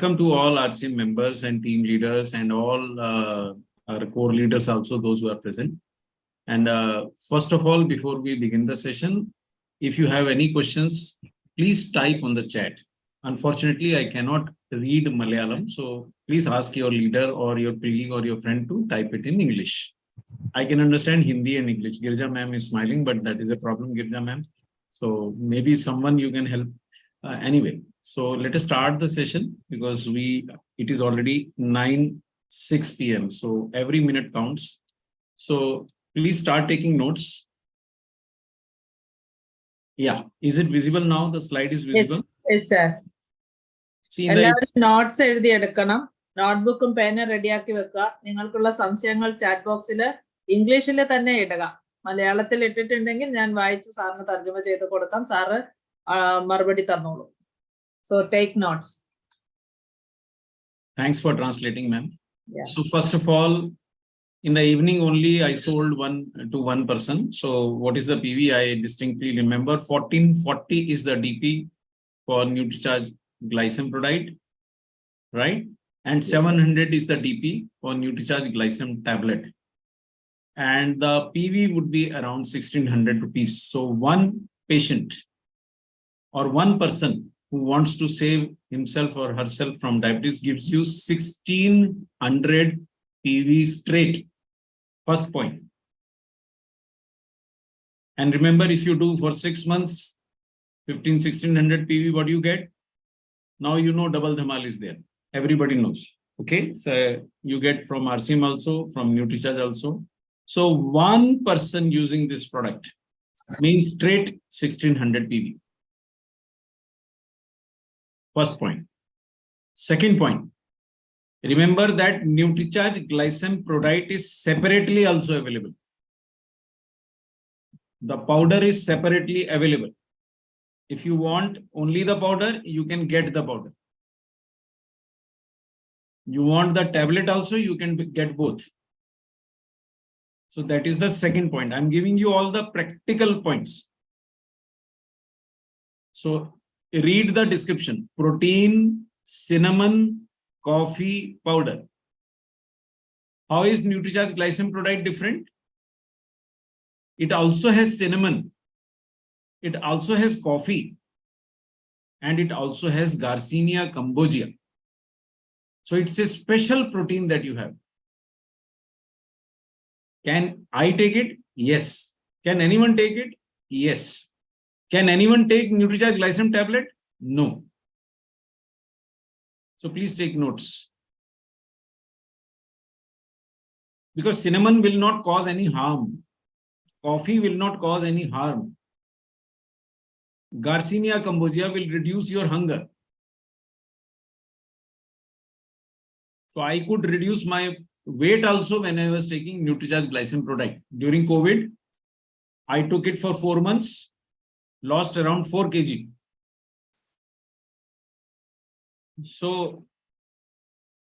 Welcome to all RCM members and team leaders and all our core leaders also, those who are present. And first of all, before we begin the session, if you have any questions, please type on the chat. Unfortunately, I cannot read Malayalam, so please ask your leader or your colleague or your friend to type it in English. I can understand Hindi and English. Girja ma'am is smiling, but that is a problem, Girja ma'am. So maybe someone you can help. Anyway, so let us start the session because it is already 9:06 p.m. So every minute counts. So please start taking notes. Yeah, is it visible now? The slide is visible. Yes, sir. See, notes നോട്ട്ബുക്കും പേന റെഡിയാക്കി വെക്കുക. നിങ്ങൾക്കുള്ള സംശയങ്ങൾ chat ബോക്സിൽ ഇംഗ്ലീഷിൽ തന്നെ ഇടുക. മലയാളത്തിൽ ഇട്ടിട്ടുണ്ടെങ്കിൽ ഞാൻ വായിച്ച് സാറിന് തർജ്ജമ ചെയ്ത് കൊടുക്കാം. സാറ് മറുപടി തന്നോളൂ. So take notes. Thanks for translating, ma'am. Yes. So first of all, in the evening only I sold one person. So what is the PV? I distinctly remember 1440 is the DP for Nutricharge glycine, right? And 700 is the DP for Nutricharge glycine tablet. And the PV would be around 1600 rupees. So one patient or one person who wants to save himself or herself from diabetes gives you 1600 PV straight. First point. And remember, if you do for 6 months, 1600 PV, what do you get? Now you know double dhamal is there. Everybody knows. Okay, so you get from RCM also, from Nutricharge also. So one person using this product means straight 1600 PV. First point. Second point. Remember that Nutricharge glycine is separately also available. The powder is separately available. If you want only the powder, you can get the powder. You want the tablet also, you can get both. So that is the second point. I'm giving you all the practical points. So read the description. Protein, cinnamon, coffee powder. How is Nutricharge glycine different? It also has cinnamon. It also has coffee. And it also has Garcinia cambogia. So it's a special protein that you have. Can I take it? Yes. Can anyone take it? Yes. Can anyone take Nutricharge glycine tablet? No. So please take notes. Because cinnamon will not cause any harm. Coffee will not cause any harm. Garcinia cambogia will reduce your hunger. So I could reduce my weight also when I was taking Nutricharge glycine product. During COVID, I took it for 4 months, lost around 4 kg. So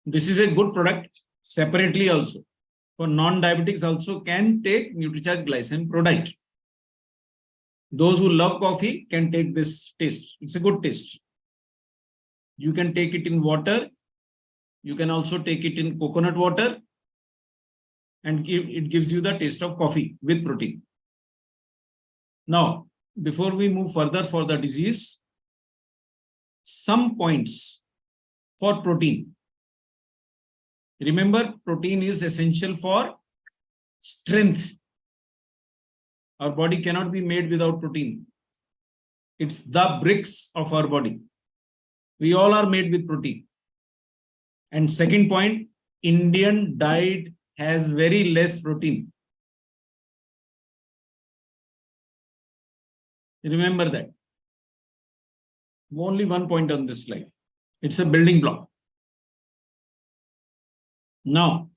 this is a good product separately also. For non-diabetics also can take Nutricharge glycine product. Those who love coffee can take this taste. It's a good taste. You can take it in water. You can also take it in coconut water. And it gives you the taste of coffee with protein. Now, before we move further for the disease, some points for protein. Remember, protein is essential for strength. Our body cannot be made without protein. It's the bricks of our body. We all are made with protein. And second point, Indian diet has very less protein. Remember that. Only one point on this slide. It's a building block. Now,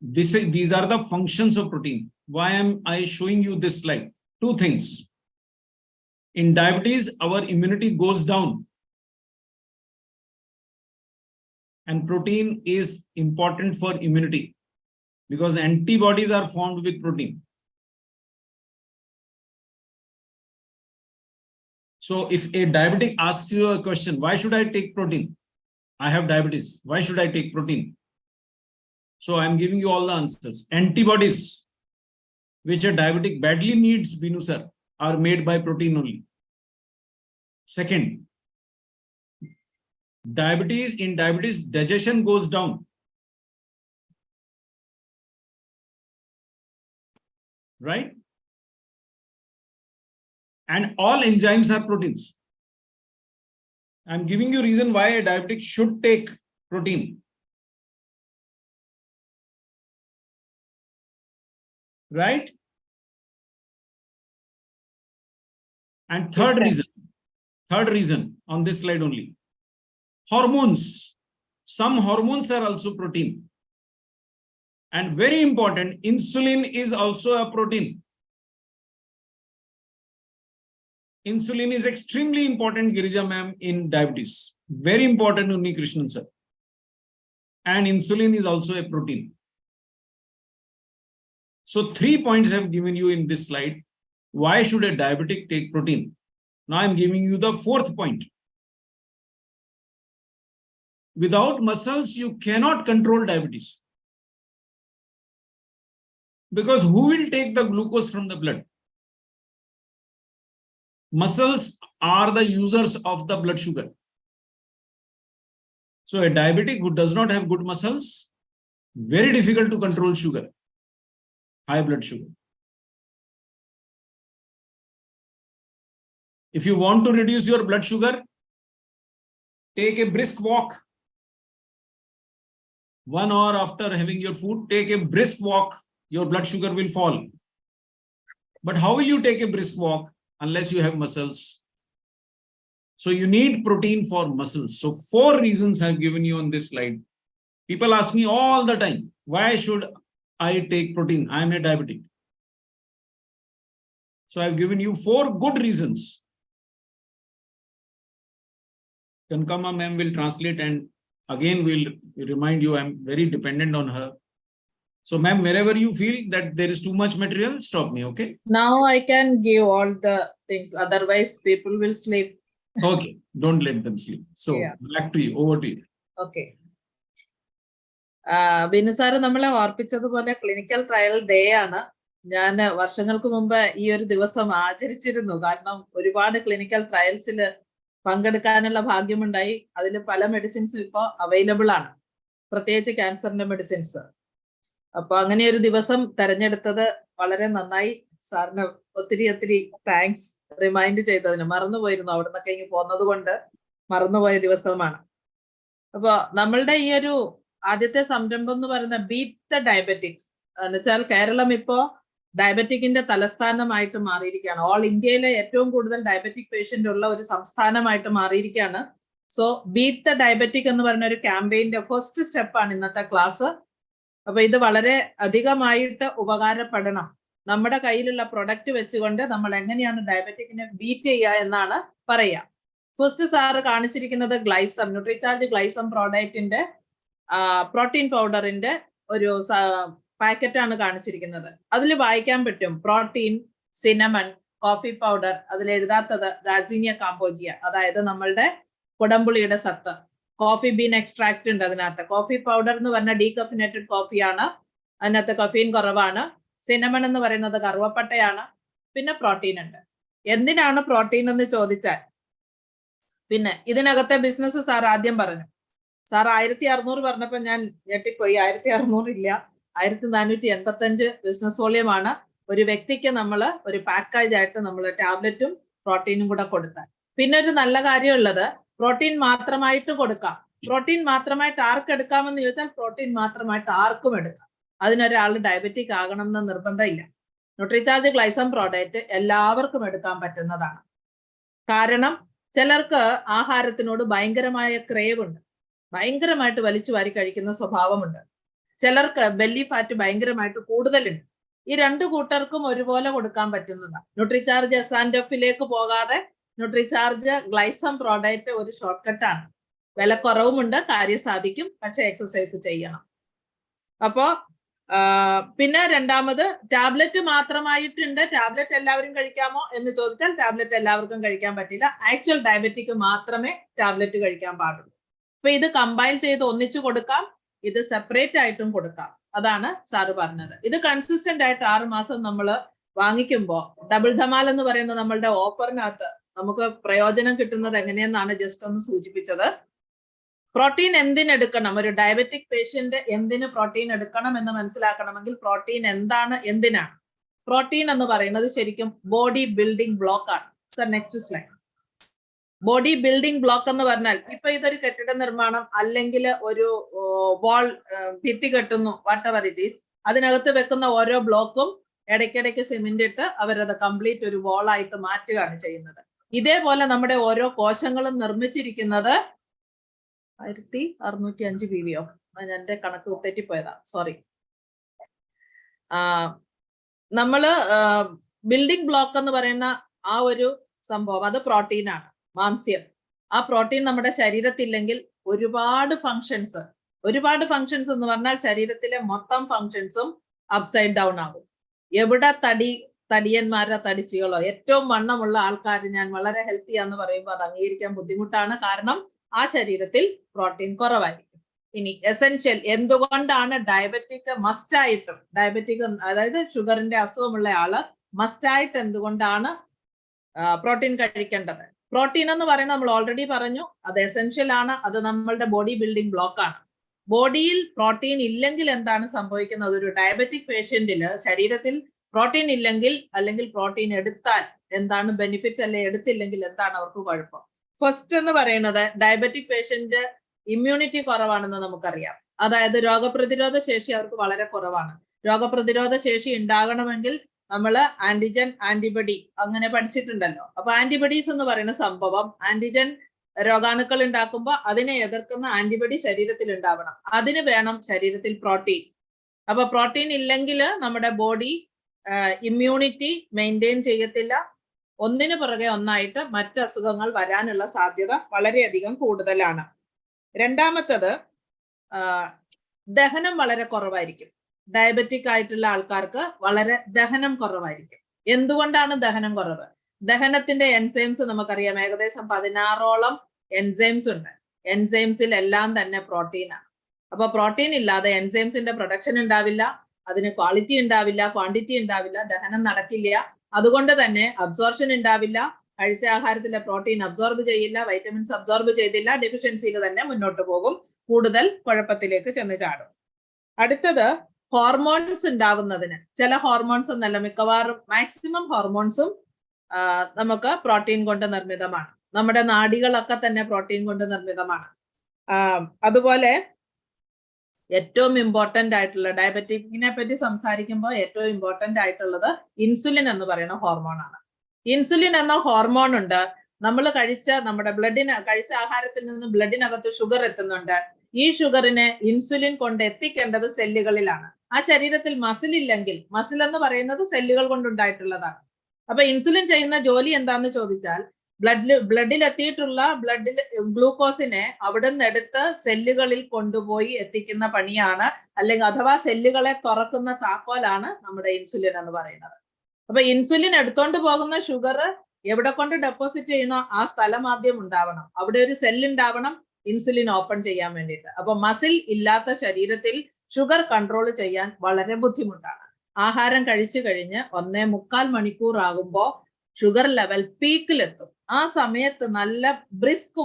these are the functions of protein. Why am I showing you this slide? Two things. In diabetes, our immunity goes down. And protein is important for immunity because antibodies are formed with protein. So if a diabetic asks you a question, why should I take protein? I have diabetes. Why should I take protein? So I'm giving you all the answers. Antibodies, which a diabetic badly needs, Binu sir, are made by protein only. Second, in diabetes, digestion goes down. Right? And all enzymes are proteins. I'm giving you reason why a diabetic should take protein. Right? And third reason on this slide only. Hormones. Some hormones are also protein. And very important, insulin is also a protein. Insulin is extremely important, Girija ma'am, in diabetes. Very important, Unni Krishnan sir. And insulin is also a protein. So 3 points I have given you in this slide. Why should a diabetic take protein? Now I'm giving you the 4th point. Without muscles, you cannot control diabetes. Because who will take the glucose from the blood? Muscles are the users of the blood sugar. So a diabetic who does not have good muscles, very difficult to control sugar, high blood sugar. If you want to reduce your blood sugar, take a brisk walk. 1 hour after having your food, take a brisk walk. Your blood sugar will fall. But how will you take a brisk walk unless you have muscles? So you need protein for muscles. So 4 reasons I've given you on this slide. People ask me all the time, why should I take protein? I'm a diabetic. So I've given you 4 good reasons. Kankama ma'am will translate, and again we'll remind you I'm very dependent on her. So ma'am, wherever you feel that there is too much material, stop me, okay? Now I can give all the things, otherwise people will sleep. Okay, don't let them sleep. So Yeah. back to you, over to you. Okay. Binu sir നമ്മളെ ഓർപ്പിച്ചതുപോലെ clinical trial day ആണ്. ഞാൻ വർഷങ്ങൾക്ക് മുമ്പ് ഈ ഒരു ദിവസം ആചരിച്ചിരുന്നു. കാരണം ഒരുപാട് ക്ലിനിക്കൽ ട്രയൽസിൽ പങ്കെടുക്കാനുള്ള ഭാഗ്യമുണ്ടായി. അതിൽ പല മെഡിസിൻസും ഇപ്പോൾ അവൈലബിൾ ആണ്, പ്രത്യേകിച്ച് ക്യാൻസറിന്റെ മെഡിസിൻസ്. അപ്പൊ അങ്ങനെ ഒരു ദിവസം തെരഞ്ഞെടുത്തത് വളരെ നന്നായി. സാറിന് ഒത്തിരി താങ്ക്സ് റിമൈൻഡ് ചെയ്തതിന്. മറന്നുപോയിരുന്നു, അവിടെ നിന്നൊക്കെ ഇങ്ങ് പോന്നത് കൊണ്ട് മറന്നുപോയ ദിവസമാണ്. അപ്പൊ നമ്മളുടെ ഈ ഒരു ആദ്യത്തെ സംരംഭം എന്ന് പറയുന്ന ബീറ്റ് ദ ഡയബറ്റിക് എന്ന് വെച്ചാൽ കേരളം ഇപ്പോ ഡയബറ്റിക്കിന്റെ തലസ്ഥാനമായിട്ട് മാറിയിരിക്കുകയാണ്. ഓൾ ഇന്ത്യയിലെ ഏറ്റവും കൂടുതൽ ഡയബറ്റിക് പേഷ്യന്റ് ഉള്ള ഒരു സംസ്ഥാനമായിട്ട് മാറിയിരിക്കുകയാണ്. സോ ബീറ്റ് ദ ഡയബറ്റിക് എന്ന് പറയുന്ന ഒരു ക്യാമ്പയിന്റെ ഫസ്റ്റ് സ്റ്റെപ്പാണ് ഇന്നത്തെ ക്ലാസ്. അപ്പൊ ഇത് വളരെ അധികമായിട്ട് ഉപകാരപ്പെടണം. നമ്മുടെ കയ്യിലുള്ള പ്രൊഡക്റ്റ് വെച്ചുകൊണ്ട് നമ്മൾ എങ്ങനെയാണ് ഡയബറ്റിക്കിനെ ബീറ്റ് ചെയ്യുക എന്നാണ് പറയുക. ഫസ്റ്റ് സാറ് കാണിച്ചിരിക്കുന്നത് ഗ്ലൈസം, ന്യൂട്രിചാർജ് ഗ്ലൈസം പ്രോഡക്റ്റിന്റെ പ്രോട്ടീൻ പൗഡറിന്റെ ഒരു പാക്കറ്റാണ് കാണിച്ചിരിക്കുന്നത്. അതിൽ വായിക്കാൻ പറ്റും പ്രോട്ടീൻ, സിനമൺ, കോഫി പൗഡർ, അതിൽ എഴുതാത്തത് ഗാർസീനിയ കാമ്പോജിയ, അതായത് നമ്മളുടെ കുടംപുളിയുടെ സത്ത്. കോഫി ബീൻ എക്സ്ട്രാക്ട് ഉണ്ട് അതിനകത്ത്. കോഫി പൗഡർ എന്ന് പറഞ്ഞാൽ ഡീകഫിനേറ്റഡ് കോഫിയാണ്, അതിനകത്ത് കഫീൻ കുറവാണ്. സിനമൺ എന്ന് പറയുന്നത് കറുവപ്പട്ടയാണ്. പിന്നെ പ്രോട്ടീൻ ഉണ്ട്. എന്തിനാണ് പ്രോട്ടീൻ എന്ന് ചോദിച്ചാൽ, പിന്നെ ഇതിനകത്തെ ബിസിനസ് സാർ ആദ്യം പറഞ്ഞു. സാർ 1600 പറഞ്ഞപ്പോൾ ഞാൻ ഞെട്ടിപ്പോയി. 1600 ഇല്ല, 1485 ബിസിനസ് വോളിയമാണ്. ഒരു വ്യക്തിക്ക് നമ്മൾ ഒരു പാക്കേജ് ആയിട്ട് നമ്മൾ ടാബ്ലറ്റും പ്രോട്ടീനും കൂടെ കൊടുത്താൽ. പിന്നെ ഒരു നല്ല കാര്യമുള്ളത്, പ്രോട്ടീൻ മാത്രമായിട്ട് കൊടുക്കാം. പ്രോട്ടീൻ മാത്രമായിട്ട് ആർക്ക് എടുക്കാമെന്ന് ചോദിച്ചാൽ പ്രോട്ടീൻ മാത്രമായിട്ട് ആർക്കും എടുക്കാം. അതിനൊരാൾ ഡയബറ്റിക് ആകണം എന്ന് നിർബന്ധമില്ല. ന്യൂട്രിചാർജ് ഗ്ലൈസം പ്രോഡക്റ്റ് എല്ലാവർക്കും എടുക്കാൻ പറ്റുന്നതാണ്. കാരണം ചിലർക്ക് ആഹാരത്തിനോട് ഭയങ്കരമായ ക്രേവ് ഉണ്ട്, ഭയങ്കരമായിട്ട് വലിച്ചു വാരി കഴിക്കുന്ന സ്വഭാവമുണ്ട്. ചിലർക്ക് ബെല്ലി ഫാറ്റ് ഭയങ്കരമായിട്ട് കൂടുതലുണ്ട്. ഈ 2 കൂട്ടർക്കും ഒരുപോലെ കൊടുക്കാൻ പറ്റുന്നതാണ്. ന്യൂട്രിചാർജ് എസാൻഡഫിലേക്ക് പോകാതെ ന്യൂട്രിചാർജ് ഗ്ലൈസം പ്രോഡക്റ്റ് ഒരു ഷോർട്ട് കട്ടാണ്. വിലക്കുറവുമുണ്ട്, കാര്യം സാധിക്കും, പക്ഷെ എക്സസൈസ് ചെയ്യണം. അപ്പോ പിന്നെ രണ്ടാമത് ടാബ്ലറ്റ് മാത്രമായിട്ടുണ്ട്. ടാബ്ലറ്റ് എല്ലാവരും കഴിക്കാമോ എന്ന് ചോദിച്ചാൽ ടാബ്ലറ്റ് എല്ലാവർക്കും കഴിക്കാൻ പറ്റില്ല. ആക്ച്വൽ ഡയബറ്റിക് മാത്രമേ ടാബ്ലറ്റ് കഴിക്കാൻ പാടുള്ളൂ. അപ്പൊ ഇത് കമ്പൈൽ ചെയ്ത് ഒന്നിച്ചു കൊടുക്കാം, ഇത് സെപ്പറേറ്റ് ആയിട്ടും കൊടുക്കാം. അതാണ് സാറ് പറഞ്ഞത്. ഇത് കൺസിസ്റ്റന്റ് ആയിട്ട് 6 മാസം നമ്മൾ വാങ്ങിക്കുമ്പോൾ ഡബിൾ ധമാൽ എന്ന് പറയുന്ന നമ്മളുടെ ഓഫറിനകത്ത് നമുക്ക് പ്രയോജനം കിട്ടുന്നത് എങ്ങനെയെന്നാണ് ജസ്റ്റ് ഒന്ന് സൂചിപ്പിച്ചത്. പ്രോട്ടീൻ എന്തിനെടുക്കണം, ഒരു ഡയബറ്റിക് പേഷ്യന്റ് എന്തിന് പ്രോട്ടീൻ എടുക്കണം എന്ന് മനസ്സിലാക്കണമെങ്കിൽ പ്രോട്ടീൻ എന്താണ്, എന്തിനാണ് പ്രോട്ടീൻ എന്ന് പറയുന്നത്? ശരിക്കും ബോഡി ബിൽഡിംഗ് ബ്ലോക്ക് ആണ്. Sir next slide. Body building block എന്ന് പറഞ്ഞാൽ ഇപ്പൊ ഇതൊരു കെട്ടിട നിർമ്മാണം അല്ലെങ്കിൽ ഒരു വാൾ ഭിത്തി കെട്ടുന്നു, വാട്ട് എവർ ഇറ്റ് ഈസ്, അതിനകത്ത് വെക്കുന്ന ഓരോ ബ്ലോക്കും ഇടയ്ക്കിടയ്ക്ക് സിമെന്റ് ഇട്ട് അവരത് കംപ്ലീറ്റ് ഒരു വാൾ ആയിട്ട് മാറ്റുകയാണ് ചെയ്യുന്നത്. ഇതേപോലെ നമ്മുടെ ഓരോ കോശങ്ങളും നിർമ്മിച്ചിരിക്കുന്നത് 1605 PVO. എന്റെ കണക്ക് തെറ്റിപ്പോയതാ, സോറി. നമ്മള് ബിൽഡിംഗ് ബ്ലോക്ക് എന്ന് പറയുന്ന ആ ഒരു സംഭവം അത് പ്രോട്ടീനാണ്, മാംസ്യം. ആ പ്രോട്ടീൻ നമ്മുടെ ശരീരത്തില്ലെങ്കിൽ ഒരുപാട് ഫങ്ഷൻസ് എന്ന് പറഞ്ഞാൽ ശരീരത്തിലെ മൊത്തം ഫങ്ഷൻസും അപ്സൈഡ് ഡൗൺ ആകും. എവിടെ തടിയന്മാരോ തടിച്ചികളോ ഏറ്റവും വണ്ണമുള്ള ആൾക്കാർ ഞാൻ വളരെ ഹെൽത്തിയാന്ന് പറയുമ്പോൾ അത് അംഗീകരിക്കാൻ ബുദ്ധിമുട്ടാണ്. കാരണം ആ ശരീരത്തിൽ പ്രോട്ടീൻ കുറവായിരിക്കും. ഇനി എസെൻഷ്യൽ, എന്തുകൊണ്ടാണ് ഡയബറ്റിക് മസ്റ്റായിട്ടും, അതായത് ഷുഗറിന്റെ അസുഖമുള്ള ആള് മസ്റ്റായിട്ട് എന്തുകൊണ്ടാണ് പ്രോട്ടീൻ കഴിക്കേണ്ടത്? പ്രോട്ടീൻ എന്ന് പറയുന്നത് നമ്മൾ ഓൾറെഡി പറഞ്ഞു, അത് എസെൻഷ്യൽ ആണ്, അത് നമ്മളുടെ ബോഡി ബിൽഡിംഗ് ബ്ലോക്ക് ആണ്. ബോഡിയിൽ പ്രോട്ടീൻ ഇല്ലെങ്കിൽ എന്താണ് സംഭവിക്കുന്നത്? ഒരു ഡയബറ്റിക് പേഷ്യന്റിന് ശരീരത്തിൽ പ്രോട്ടീൻ ഇല്ലെങ്കിൽ അല്ലെങ്കിൽ പ്രോട്ടീൻ എടുത്താൽ എന്താണ് ബെനിഫിറ്റ്, അല്ലെ എടുത്തില്ലെങ്കിൽ എന്താണ് അവർക്ക് കുഴപ്പം? ഫസ്റ്റ് എന്ന് പറയുന്നത് ഡയബറ്റിക് പേഷ്യന്റ് ഇമ്മ്യൂണിറ്റി കുറവാണെന്ന് നമുക്കറിയാം. അതായത് രോഗപ്രതിരോധ ശേഷി അവർക്ക് വളരെ കുറവാണ്. രോഗപ്രതിരോധ ശേഷി ഉണ്ടാകണമെങ്കിൽ നമ്മൾ ആന്റിജൻ ആന്റിബഡി അങ്ങനെ പഠിച്ചിട്ടുണ്ടല്ലോ. അപ്പൊ ആന്റിബഡീസ് എന്ന് പറയുന്ന സംഭവം, ആന്റിജൻ രോഗാണുക്കൾ ഉണ്ടാക്കുമ്പോൾ അതിനെ എതിർക്കുന്ന ആന്റിബഡി ശരീരത്തിൽ ഉണ്ടാവണം. അതിന് വേണം ശരീരത്തിൽ പ്രോട്ടീൻ. അപ്പൊ പ്രോട്ടീൻ ഇല്ലെങ്കിൽ നമ്മുടെ ബോഡി ഇമ്മ്യൂണിറ്റി മെയിൻറ്റെയിൻ ചെയ്യത്തില്ല. ഒന്നിനു പുറകെ ഒന്നായിട്ട് മറ്റ് അസുഖങ്ങൾ വരാനുള്ള സാധ്യത വളരെയധികം കൂടുതലാണ്. രണ്ടാമത്തത് ദഹനം വളരെ കുറവായിരിക്കും. ഡയബറ്റിക് ആയിട്ടുള്ള ആൾക്കാർക്ക് വളരെ ദഹനം കുറവായിരിക്കും. എന്തുകൊണ്ടാണ് ദഹനം കുറവ്? ദഹനത്തിന്റെ എൻസൈംസ് നമുക്കറിയാം, ഏകദേശം 16ഓളം എൻസൈംസ് ഉണ്ട്. എൻസൈംസിൽ എല്ലാം തന്നെ പ്രോട്ടീനാണ്. അപ്പൊ പ്രോട്ടീൻ ഇല്ലാതെ എൻസൈംസിന്റെ പ്രൊഡക്ഷൻ ഉണ്ടാവില്ല, അതിന് ക്വാളിറ്റി ഉണ്ടാവില്ല, ക്വാണ്ടിറ്റി ഉണ്ടാവില്ല, ദഹനം നടക്കില്ല. അതുകൊണ്ട് തന്നെ അബ്സോർപ്ഷൻ ഉണ്ടാവില്ല. കഴിച്ച ആഹാരത്തിലെ പ്രോട്ടീൻ അബ്സോർബ് ചെയ്യില്ല, വൈറ്റമിൻസ് അബ്സോർബ് ചെയ്തില്ല, ഡെഫിഷ്യൻസിയിൽ തന്നെ മുന്നോട്ട് പോകും, കൂടുതൽ കുഴപ്പത്തിലേക്ക് ചെന്ന് ചാടും. അടുത്തത് ഹോർമോൺസ് ഉണ്ടാവുന്നതിന്, ചില ഹോർമോൺസ് എന്നല്ല മിക്കവാറും മാക്സിമം ഹോർമോൺസും നമുക്ക് പ്രോട്ടീൻ കൊണ്ട് നിർമ്മിതമാണ്. നമ്മുടെ നാഡികളൊക്കെ തന്നെ പ്രോട്ടീൻ കൊണ്ട് നിർമ്മിതമാണ്. അതുപോലെ ഏറ്റവും ഇമ്പോർട്ടന്റ് ആയിട്ടുള്ള, ഡയബറ്റിക്കിനെ പറ്റി സംസാരിക്കുമ്പോൾ ഏറ്റവും ഇമ്പോർട്ടന്റ് ആയിട്ടുള്ളത് ഇൻസുലിൻ എന്ന് പറയുന്ന ഹോർമോണാണ്. ഇൻസുലിൻ എന്ന ഹോർമോൺ ഉണ്ട്. നമ്മൾ നമ്മുടെ കഴിച്ച ആഹാരത്തിൽ നിന്ന് ബ്ലഡിനകത്ത് ഷുഗർ എത്തുന്നുണ്ട്. ഈ ഷുഗറിനെ ഇൻസുലിൻ കൊണ്ട് എത്തിക്കേണ്ടത് സെല്ലുകളിലാണ്. ആ ശരീരത്തിൽ മസിൽ ഇല്ലെങ്കിൽ, മസിൽ എന്ന് പറയുന്നത് സെല്ലുകൾ കൊണ്ടുണ്ടായിട്ടുള്ളതാണ്. അപ്പൊ ഇൻസുലിൻ ചെയ്യുന്ന ജോലി എന്താന്ന് ചോദിച്ചാൽ, ബ്ലഡിൽ എത്തിയിട്ടുള്ള ഗ്ലൂക്കോസിനെ അവിടെ നിന്ന് എടുത്ത് സെല്ലുകളിൽ കൊണ്ടുപോയി എത്തിക്കുന്ന പണിയാണ്, അല്ലെങ്കിൽ അഥവാ സെല്ലുകളെ തുറക്കുന്ന താക്കോലാണ് നമ്മുടെ ഇൻസുലിൻ എന്ന് പറയുന്നത്. അപ്പൊ ഇൻസുലിൻ എടുത്തോണ്ട് പോകുന്ന ഷുഗർ എവിടെ കൊണ്ട് ഡെപ്പോസിറ്റ് ചെയ്യണോ ആ സ്ഥലം ആദ്യം ഉണ്ടാവണം. അവിടെ ഒരു സെല്ല് ഉണ്ടാവണം ഇൻസുലിൻ ഓപ്പൺ ചെയ്യാൻ വേണ്ടിയിട്ട്. അപ്പൊ മസിൽ ഇല്ലാത്ത ശരീരത്തിൽ ഷുഗർ കൺട്രോൾ ചെയ്യാൻ വളരെ ബുദ്ധിമുട്ടാണ്. ആഹാരം കഴിച്ചു കഴിഞ്ഞ് 1.25 മണിക്കൂർ ആകുമ്പോൾ ഷുഗർ ലെവൽ പീക്കിലെത്തും. ആ സമയത്ത് നല്ല ബ്രിസ്ക്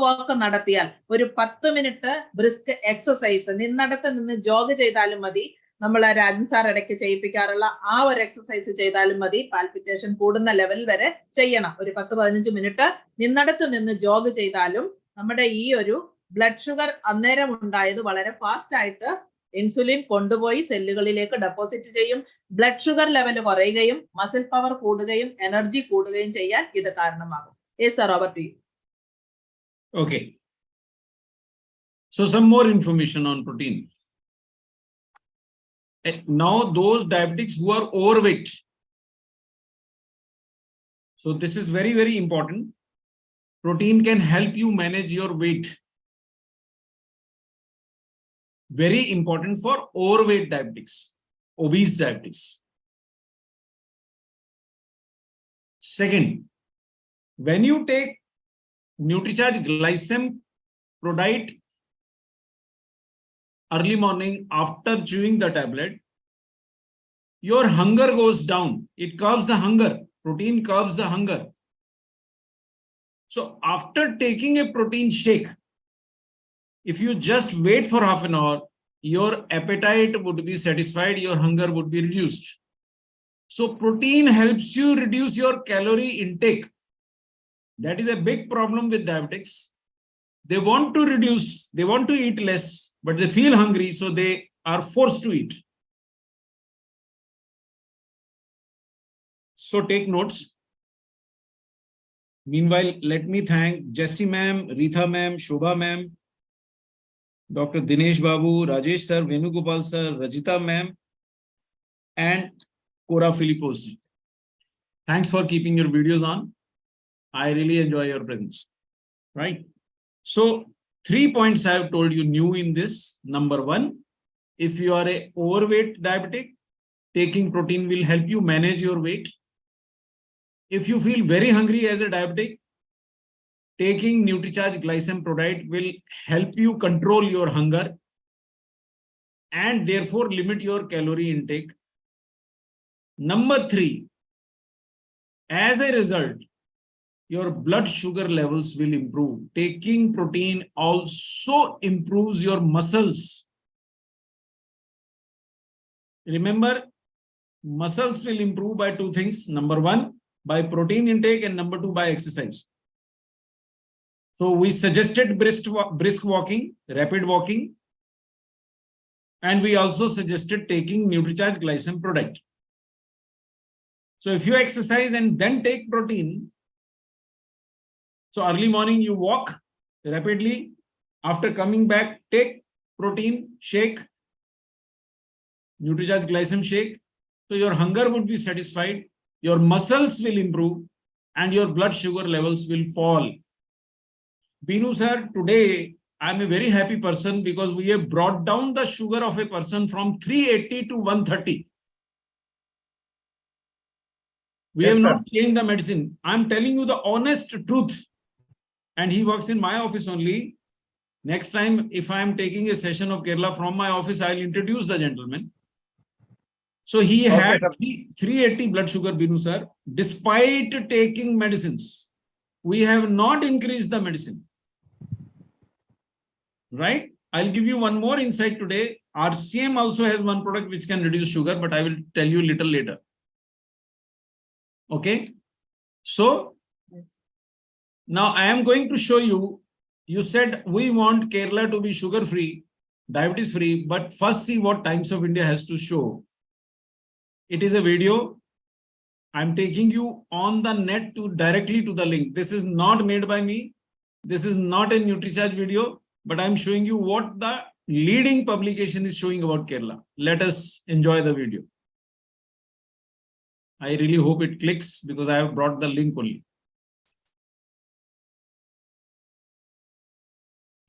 വാക്ക് നടത്തിയാൽ, ഒരു 10 മിനിറ്റ് ബ്രിസ്ക് എക്സസൈസ്, നിന്നിടത്ത് നിന്ന് ജോഗ് ചെയ്താലും മതി. നമ്മൾ രാജൻ സാർ ഇടയ്ക്ക് ചെയ്യിപ്പിക്കാറുള്ള ആ ഒരു എക്സസൈസ് ചെയ്താലും മതി. പാൽപിറ്റേഷൻ കൂടുന്ന ലെവൽ വരെ ചെയ്യണം. ഒരു 10-15 മിനിറ്റ് നിന്നിടത്ത് നിന്ന് ജോഗ് ചെയ്താലും നമ്മുടെ ഈ ഒരു ബ്ലഡ് ഷുഗർ അന്നേരം ഉണ്ടായത് വളരെ ഫാസ്റ്റ് ആയിട്ട് ഇൻസുലിൻ കൊണ്ടുപോയി സെല്ലുകളിലേക്ക് ഡെപ്പോസിറ്റ് ചെയ്യും. ബ്ലഡ് ഷുഗർ ലെവൽ കുറയുകയും മസിൽ പവർ കൂടുകയും എനർജി കൂടുകയും ചെയ്യാൻ ഇത് കാരണമാകും. Yes sir, over to you. Okay. So some more information on protein. Now those diabetics who are overweight. So this is very, very important. Protein can help you manage your weight. Very important for overweight diabetics, obese diabetics. Second, when you take Nutricharge glycem Prodite early morning after chewing the tablet, your hunger goes down. It curbs the hunger. Protein curbs the hunger. So after taking a protein shake, if you just wait for half an hour, your appetite would be satisfied, your hunger would be reduced. So protein helps you reduce your calorie intake. That is a big problem with diabetics. They want to reduce, they want to eat less, but they feel hungry, so they are forced to eat. So take notes. Meanwhile, let me thank Jessie ma'am, Reetha ma'am, Shobha ma'am, Dr. Dinesh Babu, Rajesh sir, Venugopal sir, Rajita ma'am, and Cora Philippos. Thanks for keeping your videos on. I really enjoy your presence. Right? So 3 points I have told you new in this. Number 1, if you are a overweight diabetic, taking protein will help you manage your weight. If you feel very hungry as a diabetic, taking Nutricharge Glycem Prodite will help you control your hunger and therefore limit your calorie intake. Number 3, as a result, your blood sugar levels will improve. Taking protein also improves your muscles. Remember, muscles will improve by 2 things. Number 1, by protein intake, and number 2, by exercise. So we suggested brisk walking, rapid walking, and we also suggested taking Nutricharge Glycem Prodite. So if you exercise and then take protein, so early morning you walk rapidly, after coming back, take protein shake, Nutricharge Glycem shake. So your hunger would be satisfied, your muscles will improve, and your blood sugar levels will fall. Binu sir, today I'm a very happy person because we have brought down the sugar of a person from 380 to 130. We have not changed the medicine. I'm telling you the honest truth. And he works in my office only. Next time, if I'm taking a session of Kerala from my office, I'll introduce the gentleman. So he had 380 blood sugar, Binu sir, despite taking medicines. We have not increased the medicine. Right? I'll give you one more insight today. RCM also has one product which can reduce sugar, but I will tell you a little later. Okay? So, now I am going to show you, you said we want Kerala to be sugar-free, diabetes-free, but first see what Times of India has to show. It is a video. I'm taking you on the net to directly to the link. This is not made by me. This is not a Nutricharge video, but I'm showing you what the leading publication is showing about Kerala. Let us enjoy the video. I really hope it clicks because I have brought the link only.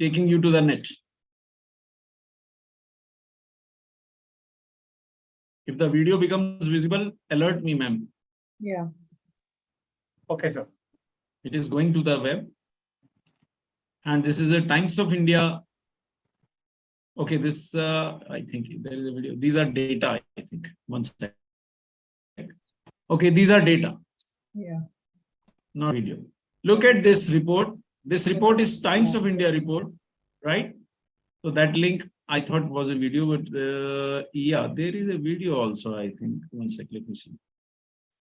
Taking you to the net. If the video becomes visible, alert me, ma'am. Yeah. Okay, sir. It is going to the web. And this is a Times of India. Okay, this, I think there is a video. These are data, I think. One second. Okay, these are data. Yeah. Not video. Look at this report. This report is Times of India report, right? So that link I thought was a video, but yeah, there is a video also, I think. One sec, let me see.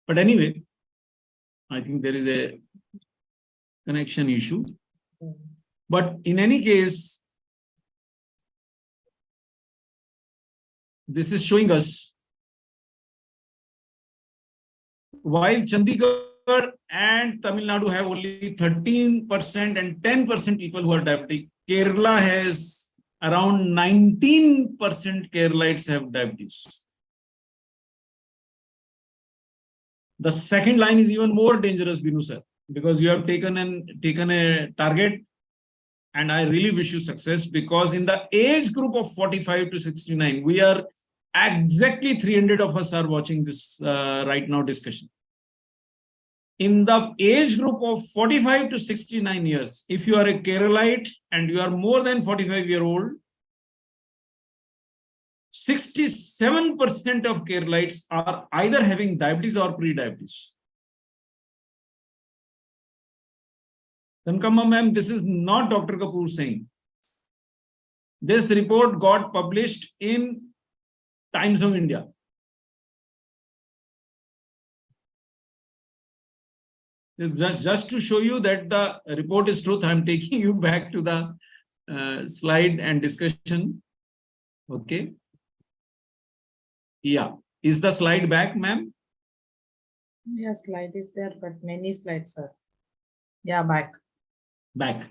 But anyway, I think there is a connection issue. But in any case, this is showing us while Chandigarh and Tamil Nadu have only 13% and 10% people who are diabetic, Kerala has around 19% Keralites have diabetes. The second line is even more dangerous, Binu sir, because you have taken a target, and I really wish you success, because in the age group of 45 to 69, we are exactly 300 of us are watching this right now discussion. in the age group of 45 to 69 years, if you are a Keralite and you are more than 45-year-old, 67% of Keralites are either having diabetes or pre-diabetes. Tankama ma'am, this is not Dr. Kapoor saying. This report got published in Times of India. Just to show you that the report is truth, I'm taking you back to the slide and discussion. Okay. Yeah. Is the slide back, ma'am? Yes, slide is there, but many slides, sir. Yeah, back. Back.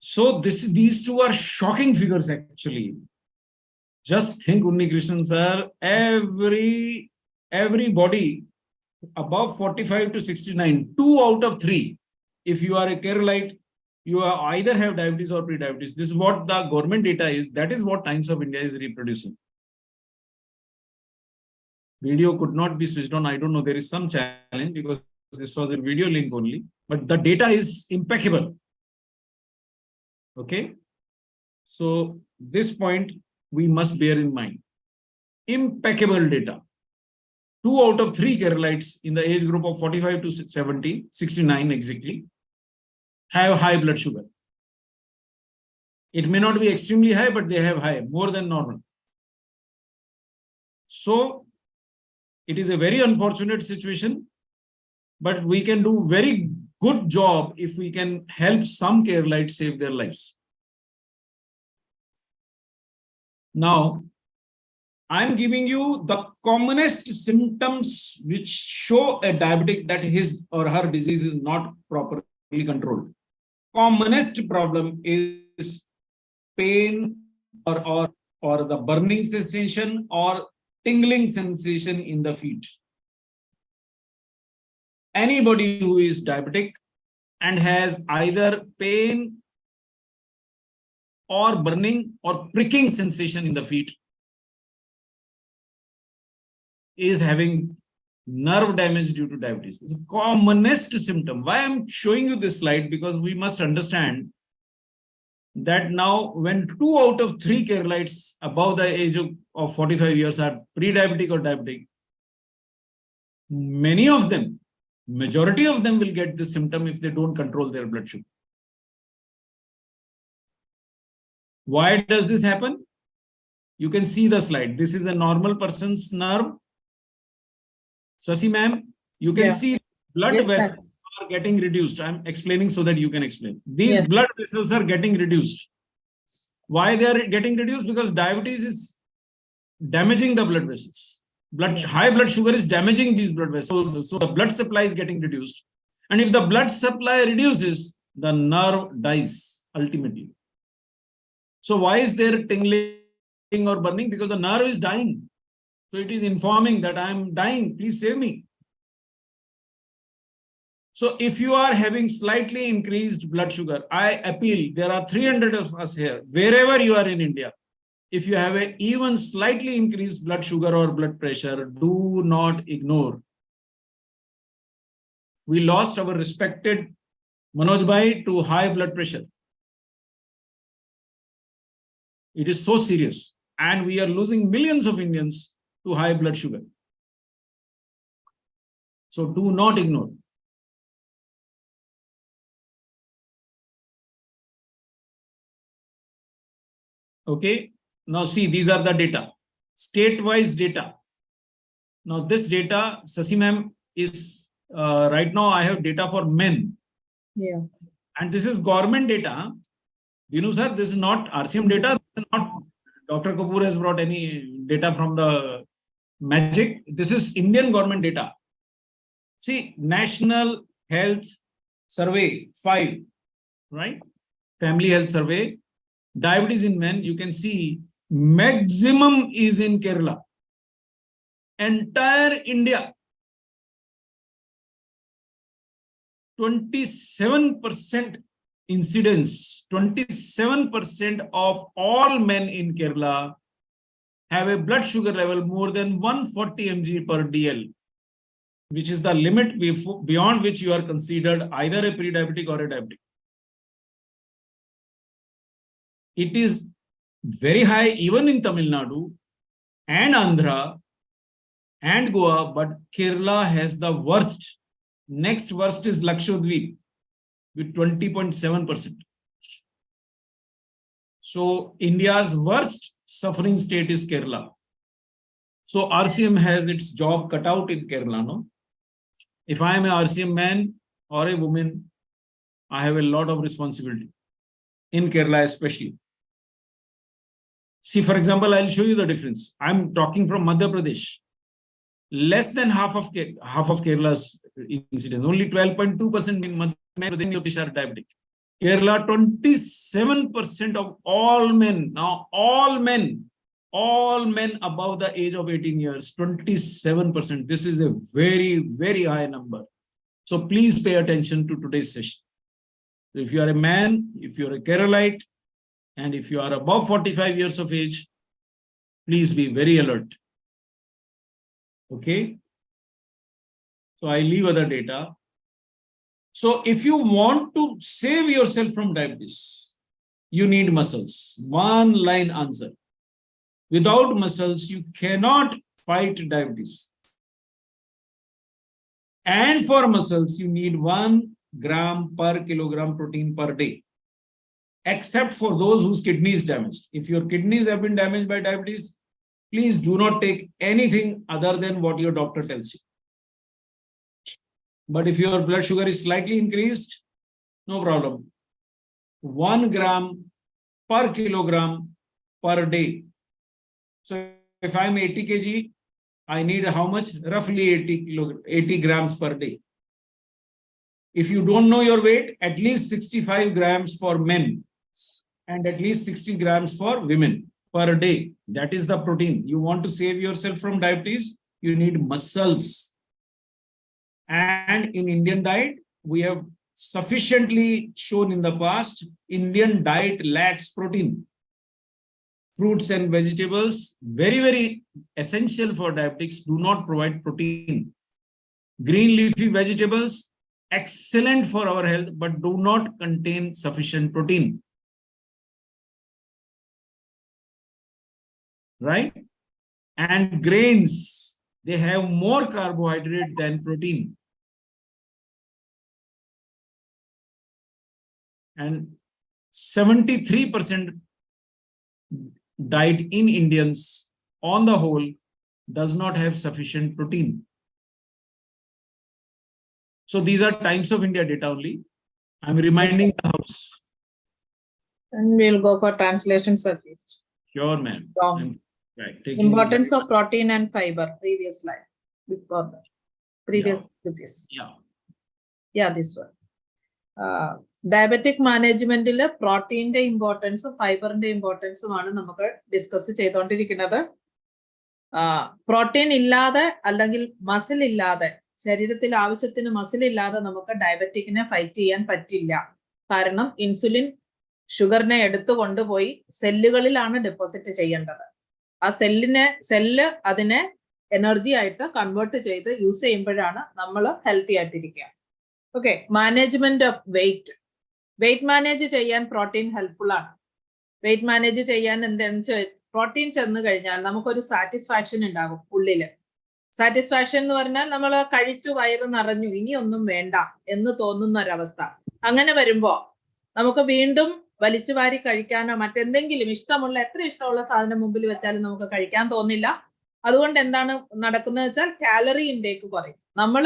So these two are shocking figures actually. Just think, Unnikrishnan sir, everybody above 45 to 69, 2 out of 3, if you are a Keralite, you are either have diabetes or pre-diabetes. This is what the government data is. That is what Times of India is reproducing. Video could not be switched on. I don't know. There is some challenge because this was a video link only, but the data is impeccable. Okay. So this point we must bear in mind. Impeccable data. 2 out of 3 Keralites in the age group of 45 to 70, 69 exactly, have high blood sugar. It may not be extremely high, but they have high, more than normal. So it is a very unfortunate situation, but we can do very good job if we can help some Keralites save their lives. Now, I'm giving you the commonest symptoms which show a diabetic that his or her disease is not properly controlled. Commonest problem is pain or the burning sensation or tingling sensation in the feet. Anybody who is diabetic and has either pain or burning or pricking sensation in the feet is having nerve damage due to diabetes. It's the commonest symptom. Why I'm showing you this slide? Because we must understand that now when 2 out of 3 Keralites above the age of 45 years are pre-diabetic or diabetic, many of them, majority of them will get this symptom if they don't control their blood sugar. Why does this happen? You can see the slide. This is a normal person's nerve. Sasi ma'am, you can see blood vessels are getting reduced. I'm explaining so that you can explain. These blood vessels are getting reduced. Why they are getting reduced? Because diabetes is damaging the blood vessels. High blood sugar is damaging these blood vessels. So the blood supply is getting reduced. And if the blood supply reduces, the nerve dies ultimately. So why is there tingling or burning? Because the nerve is dying. So it is informing that I am dying, please save me. So if you are having slightly increased blood sugar, I appeal, there are 300 of us here, wherever you are in India, if you have a even slightly increased blood sugar or blood pressure, do not ignore. We lost our respected Manoj Bhai to high blood pressure. It is so serious. And we are losing millions of Indians to high blood sugar. So do not ignore. Okay. Now see, these are the data. State-wise data. Now this data, Sasi ma'am, is right now I have data for men. Yeah. And this is government data. You know, sir, this is not RCM data. This is not Dr. Kapoor has brought any data from the magic. This is Indian government data. See, National Health Survey 5, right? Family Health Survey. Diabetes in men, you can see maximum is in Kerala. Entire India. 27% incidence, 27% of all men in Kerala have a blood sugar level more than 140 mg per DL. which is the limit beyond which you are considered either a pre-diabetic or a diabetic. It is very high even in Tamil Nadu and Andhra and Goa, but Kerala has the worst. Next worst is Lakshadweep with 20.7%. So India's worst suffering state is Kerala. So RCM has its job cut out in Kerala, no? If I am a RCM man or a woman, I have a lot of responsibility in Kerala especially. See, for example, I'll show you the difference. I'm talking from Madhya Pradesh. Less than half of Kerala's incidence, only 12.2% in Madhya Pradesh are diabetic. Kerala, 27% of all men, now all men above the age of 18 years, 27%. This is a very, very high number. So please pay attention to today's session. If you are a man, if you are a Keralite, and if you are above 45 years of age, please be very alert. Okay. So I leave other data. So if you want to save yourself from diabetes, you need muscles. One line answer. Without muscles, you cannot fight diabetes. And for muscles, you need 1 gram per kilogram protein per day. Except for those whose kidney is damaged. If your kidneys have been damaged by diabetes, please do not take anything other than what your doctor tells you. But if your blood sugar is slightly increased, no problem. 1 gram per kilogram per day. So if I'm 80 kg, I need how much? Roughly 80 grams per day. If you don't know your weight, at least 65 grams for men and at least 60 grams for women per day. That is the protein. You want to save yourself from diabetes, you need muscles. And in Indian diet, we have sufficiently shown in the past, Indian diet lacks protein. Fruits and vegetables, very, very essential for diabetics, do not provide protein. Green leafy vegetables, excellent for our health, but do not contain sufficient protein. Right? And grains, they have more carbohydrate than protein. And 73% diet in Indians on the whole does not have sufficient protein. So these are Times of India data only. I'm reminding the house. And we'll go for translation service. Sure, ma'am. Right. Importance of protein and fiber. Previous slide. Before that. Previous to this. Yeah, this one. Diabetic management protein importance, fiber importance discuss protein illada allengil muscle illada ശരീരത്തിൽ ആവശ്യത്തിന് muscle ഇല്ലാതെ നമുക്ക് ഡയബറ്റിക്കിനെ fight ചെയ്യാൻ പറ്റില്ല. കാരണം insulin ഷുഗറിനെ എടുത്തു കൊണ്ടുപോയി സെല്ലുകളിലാണ് deposit ചെയ്യേണ്ടത്. ആ സെല്ല് അതിനെ എനർജി ആയിട്ട് കൺവേർട്ട് ചെയ്ത് യൂസ് ചെയ്യുമ്പോഴാണ് നമ്മൾ ഹെൽത്തി ആയിട്ടിരിക്കുക. Okay, management of wait manage ചെയ്യാൻ പ്രോട്ടീൻ ഹെൽപ്ഫുൾ ആണ്. വെയിറ്റ് മാനേജ് ചെയ്യാൻ എന്താണെന്ന് പ്രോട്ടീൻ ചെന്ന് കഴിഞ്ഞാൽ നമുക്കൊരു സാറ്റിസ്ഫാക്ഷൻ ഉണ്ടാകും ഉള്ളില്. സാറ്റിസ്ഫാക്ഷൻ എന്ന് പറഞ്ഞാൽ നമ്മൾ കഴിച്ചു വയറ് നിറഞ്ഞു ഇനി ഒന്നും വേണ്ട എന്ന് തോന്നുന്ന ഒരവസ്ഥ. അങ്ങനെ വരുമ്പോ നമുക്ക് വീണ്ടും വലിച്ചു വാരി കഴിക്കാനോ മറ്റെന്തെങ്കിലും ഇഷ്ടമുള്ള എത്ര ഇഷ്ടമുള്ള സാധനം മുമ്പിൽ വെച്ചാലും നമുക്ക് കഴിക്കാൻ തോന്നില്ല. അതുകൊണ്ട് എന്താണ് നടക്കുന്നത് വെച്ചാൽ കാലറി ഇൻടേക്ക് കുറയും. നമ്മൾ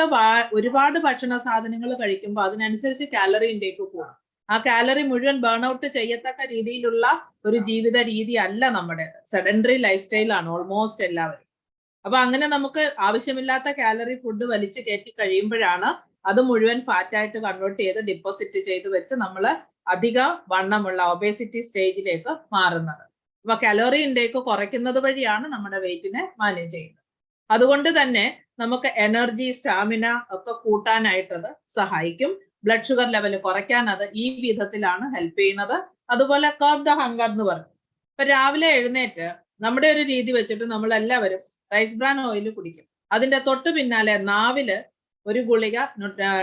ഒരുപാട് ഭക്ഷണ സാധനങ്ങൾ കഴിക്കുമ്പോൾ അതിനനുസരിച്ച് കാലറി ഇൻടേക്ക് കൂടും. ആ കാലറി മുഴുവൻ ബേൺ ഔട്ട് ചെയ്യത്തക്ക രീതിയിലുള്ള ഒരു ജീവിത രീതി അല്ല നമ്മുടെ. സെഡൻഡറി ലൈഫ് സ്റ്റൈലാണ് ഓൾമോസ്റ്റ് എല്ലാവരും. അപ്പൊ അങ്ങനെ നമുക്ക് ആവശ്യമില്ലാത്ത കാലറി ഫുഡ് വലിച്ചു കയറ്റി കഴിയുമ്പോഴാണ് അത് മുഴുവൻ ഫാറ്റായിട്ട് കൺവേർട്ട് ചെയ്ത് ഡിപ്പോസിറ്റ് ചെയ്ത് വെച്ച് നമ്മൾ അധിക വണ്ണമുള്ള ഒബേസിറ്റി സ്റ്റേജിലേക്ക് മാറുന്നത്. അപ്പൊ കലോറി ഇൻടേക്ക് കുറയ്ക്കുന്നത് വഴിയാണ് നമ്മുടെ വെയിറ്റിനെ മാനേജ് ചെയ്യുന്നത്. അതുകൊണ്ട് തന്നെ നമുക്ക് എനർജി, സ്റ്റാമിന ഒക്കെ കൂട്ടാനായിട്ടത് സഹായിക്കും. ബ്ലഡ് ഷുഗർ ലെവൽ കുറയ്ക്കാൻ അത് ഈ വിധത്തിലാണ് ഹെൽപ്പ് ചെയ്യുന്നത്. അതുപോലെ കർബ് ദ ഹങ്കർ എന്ന് പറയും. ഇപ്പൊ രാവിലെ എഴുന്നേറ്റ് നമ്മുടെ ഒരു രീതി വെച്ചിട്ട് നമ്മൾ എല്ലാവരും റൈസ് ബ്രാൻ ഓയിൽ കുടിക്കും. അതിന്റെ തൊട്ട് പിന്നാലെ നാവില് ഒരു ഗുളിക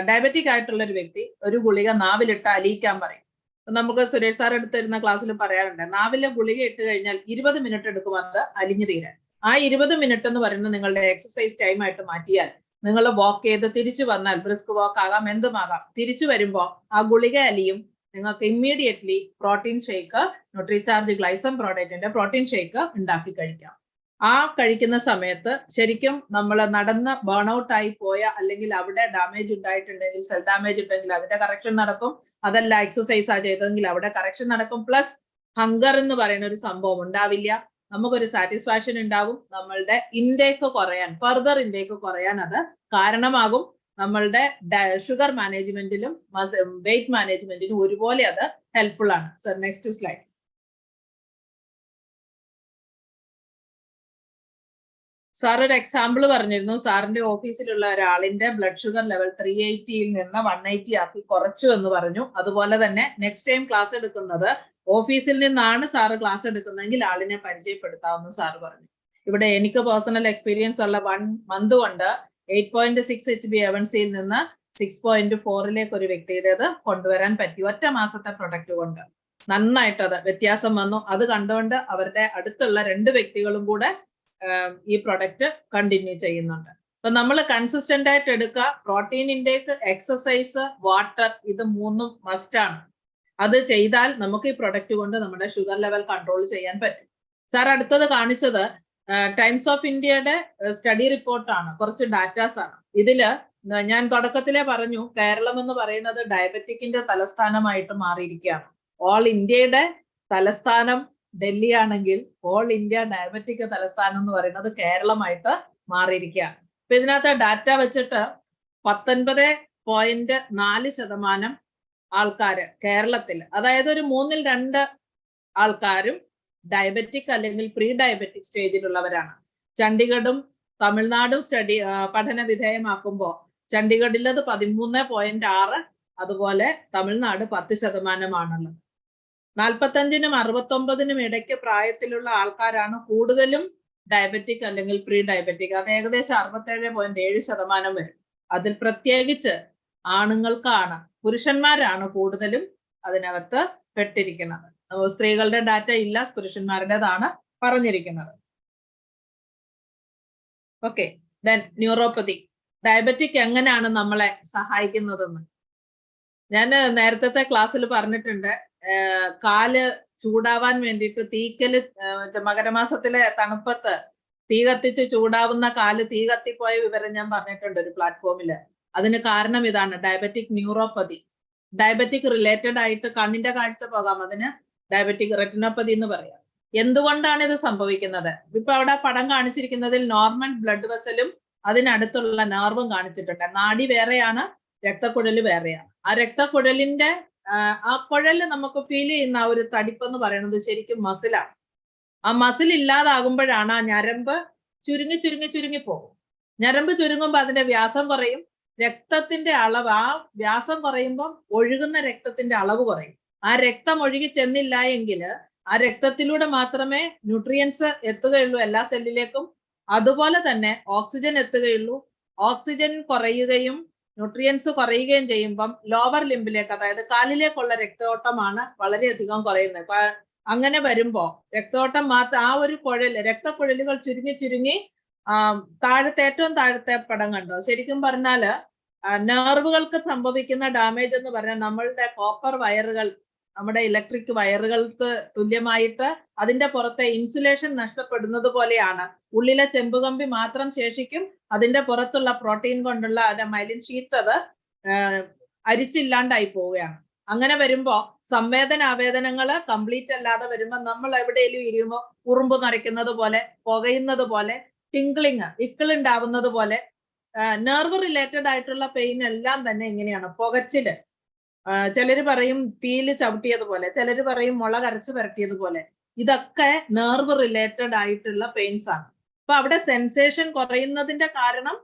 ഡയബറ്റിക് ആയിട്ടുള്ള ഒരു വ്യക്തി ഒരു ഗുളിക നാവിലിട്ട് അലിയിക്കാൻ പറയും. നമുക്ക് സുരേഷ് സാർ എടുത്തിരുന്ന ക്ലാസ്സിൽ പറയാറുണ്ട്, നാവിലെ ഗുളിക ഇട്ട് കഴിഞ്ഞാൽ 20 മിനിറ്റ് എടുക്കും അത് അലിഞ്ഞു തീരാൻ. ആ 20 മിനിറ്റ് എന്ന് പറയുന്നത് നിങ്ങളുടെ എക്സസൈസ് ടൈം ആയിട്ട് മാറ്റിയാൽ നിങ്ങൾ വാക്ക് ചെയ്ത് തിരിച്ചു വന്നാൽ, ബ്രിസ്ക് വാക്ക് ആകാം, എന്തുമാകാം, തിരിച്ചു വരുമ്പോൾ ആ ഗുളിക അലിയും. നിങ്ങൾക്ക് ഇമ്മീഡിയറ്റ്ലി പ്രോട്ടീൻ ഷേക്ക്, ന്യൂട്രിചാർജ് ഗ്ലൈസം പ്രോഡക്റ്റിന്റെ പ്രോട്ടീൻ ഷേക്ക് ഉണ്ടാക്കി കഴിക്കാം. ആ കഴിക്കുന്ന സമയത്ത് ശരിക്കും നമ്മൾ നടന്ന് ബേൺ ഔട്ട് ആയി പോയ, അല്ലെങ്കിൽ അവിടെ ഡാമേജ് ഉണ്ടായിട്ടുണ്ടെങ്കിൽ, സെൽ ഡാമേജ് ഉണ്ടെങ്കിൽ അതിന്റെ കറക്ഷൻ നടക്കും. അതല്ല എക്സസൈസ് ആ ചെയ്തതെങ്കിൽ അവിടെ കറക്ഷൻ നടക്കും. പ്ലസ് ഹങ്കർ എന്ന് പറയുന്ന ഒരു സംഭവം ഉണ്ടാവില്ല. നമുക്കൊരു സാറ്റിസ്ഫാക്ഷൻ ഉണ്ടാവും. നമ്മളുടെ ഇൻടേക്ക് കുറയാൻ, ഫർദർ ഇൻടേക്ക് കുറയാൻ അത് കാരണമാകും. നമ്മളുടെ ഷുഗർ മാനേജ്മെന്റിലും വെയിറ്റ് മാനേജ്മെന്റിലും ഒരുപോലെ അത് ഹെൽപ്ഫുൾ ആണ്. Sir next slide. സാർ ഒരു എക്സാമ്പിൾ പറഞ്ഞിരുന്നു. സാറിന്റെ ഓഫീസിലുള്ള ഒരാളിന്റെ ബ്ലഡ് ഷുഗർ ലെവൽ 380 നിന്ന് 180 ആക്കി കുറച്ചു എന്ന് പറഞ്ഞു. അതുപോലെ തന്നെ നെക്സ്റ്റ് ടൈം ക്ലാസ് എടുക്കുന്നത് ഓഫീസിൽ നിന്നാണ് സാറ് ക്ലാസ് എടുക്കുന്നതെങ്കിൽ ആളിനെ പരിചയപ്പെടുത്താമെന്ന് സാറ് പറഞ്ഞു. ഇവിടെ എനിക്ക് പേഴ്സണൽ എക്സ്പീരിയൻസ് ഉള്ള 1 മന്ത് കൊണ്ട് 8.6 HB A1C നിന്ന് 6.4 ഒരു വ്യക്തിയുടേത് കൊണ്ടുവരാൻ പറ്റി. ഒറ്റ മാസത്തെ പ്രൊഡക്റ്റ് കൊണ്ട് നന്നായിട്ടത് വ്യത്യാസം വന്നു. അത് കണ്ടുകൊണ്ട് അവരുടെ അടുത്തുള്ള 2 വ്യക്തികളും കൂടെ ഈ പ്രൊഡക്റ്റ് കണ്ടിന്യൂ ചെയ്യുന്നുണ്ട്. അപ്പൊ നമ്മൾ കൺസിസ്റ്റന്റ് ആയിട്ട് എടുക്കുക. പ്രോട്ടീൻ ഇൻടേക്ക്, എക്സസൈസ്, വാട്ടർ, ഇത് 3 മസ്റ്റ് ആണ്. അത് ചെയ്താൽ നമുക്ക് ഈ പ്രൊഡക്റ്റ് കൊണ്ട് നമ്മുടെ ഷുഗർ ലെവൽ കൺട്രോൾ ചെയ്യാൻ പറ്റും. സാർ അടുത്തത് കാണിച്ചത് ടൈംസ് ഓഫ് ഇന്ത്യയുടെ സ്റ്റഡി റിപ്പോർട്ടാണ്, കുറച്ച് ഡാറ്റാസ് ആണ്. ഇതില് ഞാൻ തുടക്കത്തിലേ പറഞ്ഞു, കേരളം എന്ന് പറയുന്നത് ഡയബറ്റിക്കിന്റെ തലസ്ഥാനമായിട്ട് മാറിയിരിക്കുകയാണ്. ഓൾ ഇന്ത്യയുടെ തലസ്ഥാനം ഡൽഹി ആണെങ്കിൽ ഓൾ ഇന്ത്യ ഡയബറ്റിക് തലസ്ഥാനം എന്ന് പറയുന്നത് കേരളമായിട്ട് മാറിയിരിക്കുകയാണ്. അപ്പൊ ഇതിനകത്ത് ഡാറ്റ വെച്ചിട്ട് 19.4% ആൾക്കാര് കേരളത്തിൽ, അതായത് ഒരു 3-ൽ 2 ആൾക്കാരും ഡയബറ്റിക് അല്ലെങ്കിൽ പ്രീ ഡയബറ്റിക് സ്റ്റേജിലുള്ളവരാണ്. ചണ്ഡീഗഡും തമിഴ്നാടും പഠന വിധേയമാക്കുമ്പോൾ ചണ്ഡീഗഡിലത് 13.6, അതുപോലെ തമിഴ്നാട് 10%. 45-നും 69-നും ഇടയ്ക്ക് പ്രായത്തിലുള്ള ആൾക്കാരാണ് കൂടുതലും ഡയബറ്റിക് അല്ലെങ്കിൽ പ്രീ ഡയബറ്റിക്. അത് ഏകദേശം 67.7% വരും. അതിൽ പ്രത്യേകിച്ച് ആണുങ്ങൾക്കാണ്, പുരുഷന്മാരാണ് കൂടുതലും അതിനകത്ത് പെട്ടിരിക്കുന്നത്. സ്ത്രീകളുടെ ഡാറ്റ ഇല്ല, പുരുഷന്മാരുടേതാണ് പറഞ്ഞിരിക്കുന്നത്. Okay, then neuropathy. ഡയബറ്റിക് എങ്ങനെയാണ് നമ്മളെ സഹായിക്കുന്നതെന്ന് ഞാൻ നേരത്തെ ക്ലാസ്സിൽ പറഞ്ഞിട്ടുണ്ട്. കാല് ചൂടാവാൻ വേണ്ടിയിട്ട് തീക്കല്, മകരമാസത്തിലെ തണുപ്പത്ത് തീ കത്തിച്ച് ചൂടാവുന്ന കാല് തീ കത്തിപ്പോയ വിവരം ഞാൻ പറഞ്ഞിട്ടുണ്ട് ഒരു പ്ലാറ്റ്ഫോമില്. അതിന് കാരണം ഇതാണ്, ഡയബറ്റിക് ന്യൂറോപ്പതി. ഡയബറ്റിക് റിലേറ്റഡ് ആയിട്ട് കണ്ണിന്റെ കാഴ്ച പോകാം, അതിന് ഡയബറ്റിക് റെറ്റിനോപ്പതി എന്ന് പറയാം. എന്തുകൊണ്ടാണ് ഇത് സംഭവിക്കുന്നത്? ഇപ്പൊ അവിടെ പടം കാണിച്ചിരിക്കുന്നതിൽ നോർമൽ ബ്ലഡ് വെസലും അതിനടുത്തുള്ള നെർവും കാണിച്ചിട്ടുണ്ട്. നാഡി വേറെയാണ്, രക്തക്കുഴല് വേറെയാണ്. ആ രക്തക്കുഴലിന്റെ ആ കുഴല് നമുക്ക് ഫീൽ ചെയ്യുന്ന ആ ഒരു തടിപ്പ് എന്ന് പറയുന്നത് ശരിക്കും മസിലാണ്. ആ മസിൽ ഇല്ലാതാകുമ്പോഴാണ് ആ ഞരമ്പ് ചുരുങ്ങി പോകും. ഞരമ്പ് ചുരുങ്ങുമ്പോൾ അതിന്റെ വ്യാസം കുറയും, രക്തത്തിന്റെ അളവ്, ആ വ്യാസം കുറയുമ്പോൾ ഒഴുകുന്ന രക്തത്തിന്റെ അളവ് കുറയും. ആ രക്തം ഒഴുകി ചെന്നില്ല എങ്കിൽ ആ രക്തത്തിലൂടെ മാത്രമേ ന്യൂട്രിയൻസ് എത്തുകയുള്ളൂ എല്ലാ സെല്ലിലേക്കും. അതുപോലെ തന്നെ ഓക്സിജൻ എത്തുകയുള്ളൂ. ഓക്സിജൻ കുറയുകയും ന്യൂട്രിയൻസ് കുറയുകയും ചെയ്യുമ്പം ലോവർ ലിംബിലേക്ക്, അതായത് കാലിലേക്കുള്ള രക്തയോട്ടമാണ് വളരെയധികം കുറയുന്നത്. അങ്ങനെ വരുമ്പോ രക്തയോട്ടം മാത്രം, ആ ഒരു രക്തക്കുഴലുകൾ ചുരുങ്ങി ഏറ്റവും താഴത്തെ പടം കണ്ടോ? ശരിക്കും പറഞ്ഞാല് നെർവുകൾക്ക് സംഭവിക്കുന്ന ഡാമേജ് എന്ന് പറഞ്ഞാൽ നമ്മളുടെ കോപ്പർ വയറുകൾ, നമ്മുടെ ഇലക്ട്രിക് വയറുകൾക്ക് തുല്യമായിട്ട് അതിന്റെ പുറത്തെ ഇൻസുലേഷൻ നഷ്ടപ്പെടുന്നത് പോലെയാണ്. ഉള്ളിലെ ചെമ്പുകമ്പി മാത്രം ശേഷിക്കും, അതിന്റെ പുറത്തുള്ള പ്രോട്ടീൻ കൊണ്ടുള്ള മൈലിൻ ഷീറ്റ് അത് അരിച്ചില്ലാണ്ടായി പോവുകയാണ്. അങ്ങനെ വരുമ്പോ ആവേദനങ്ങള് കംപ്ലീറ്റ് അല്ലാതെ വരുമ്പോ നമ്മൾ എവിടെയെങ്കിലും ഇരിക്കുമ്പോൾ ഉറുമ്പ് നരയ്ക്കുന്നത് പോലെ, പുകയുന്നത് പോലെ, ടിങ്ക്ലിങ്, ഇക്കിളുണ്ടാവുന്നത് പോലെ, നെർവ് റിലേറ്റഡ് ആയിട്ടുള്ള പെയിൻ എല്ലാം തന്നെ എങ്ങനെയാണ്? പുകച്ചില്, ചിലര് പറയും തീയില് ചവിട്ടിയതുപോലെ, ചിലര് പറയും മുളക് അരച്ച് പുരട്ടിയതുപോലെ. ഇതൊക്കെ നെർവ് റിലേറ്റഡ് ആയിട്ടുള്ള പെയിൻസ് ആണ്. അപ്പൊ അവിടെ സെൻസേഷൻ കുറയുന്നതിന്റെ കാരണം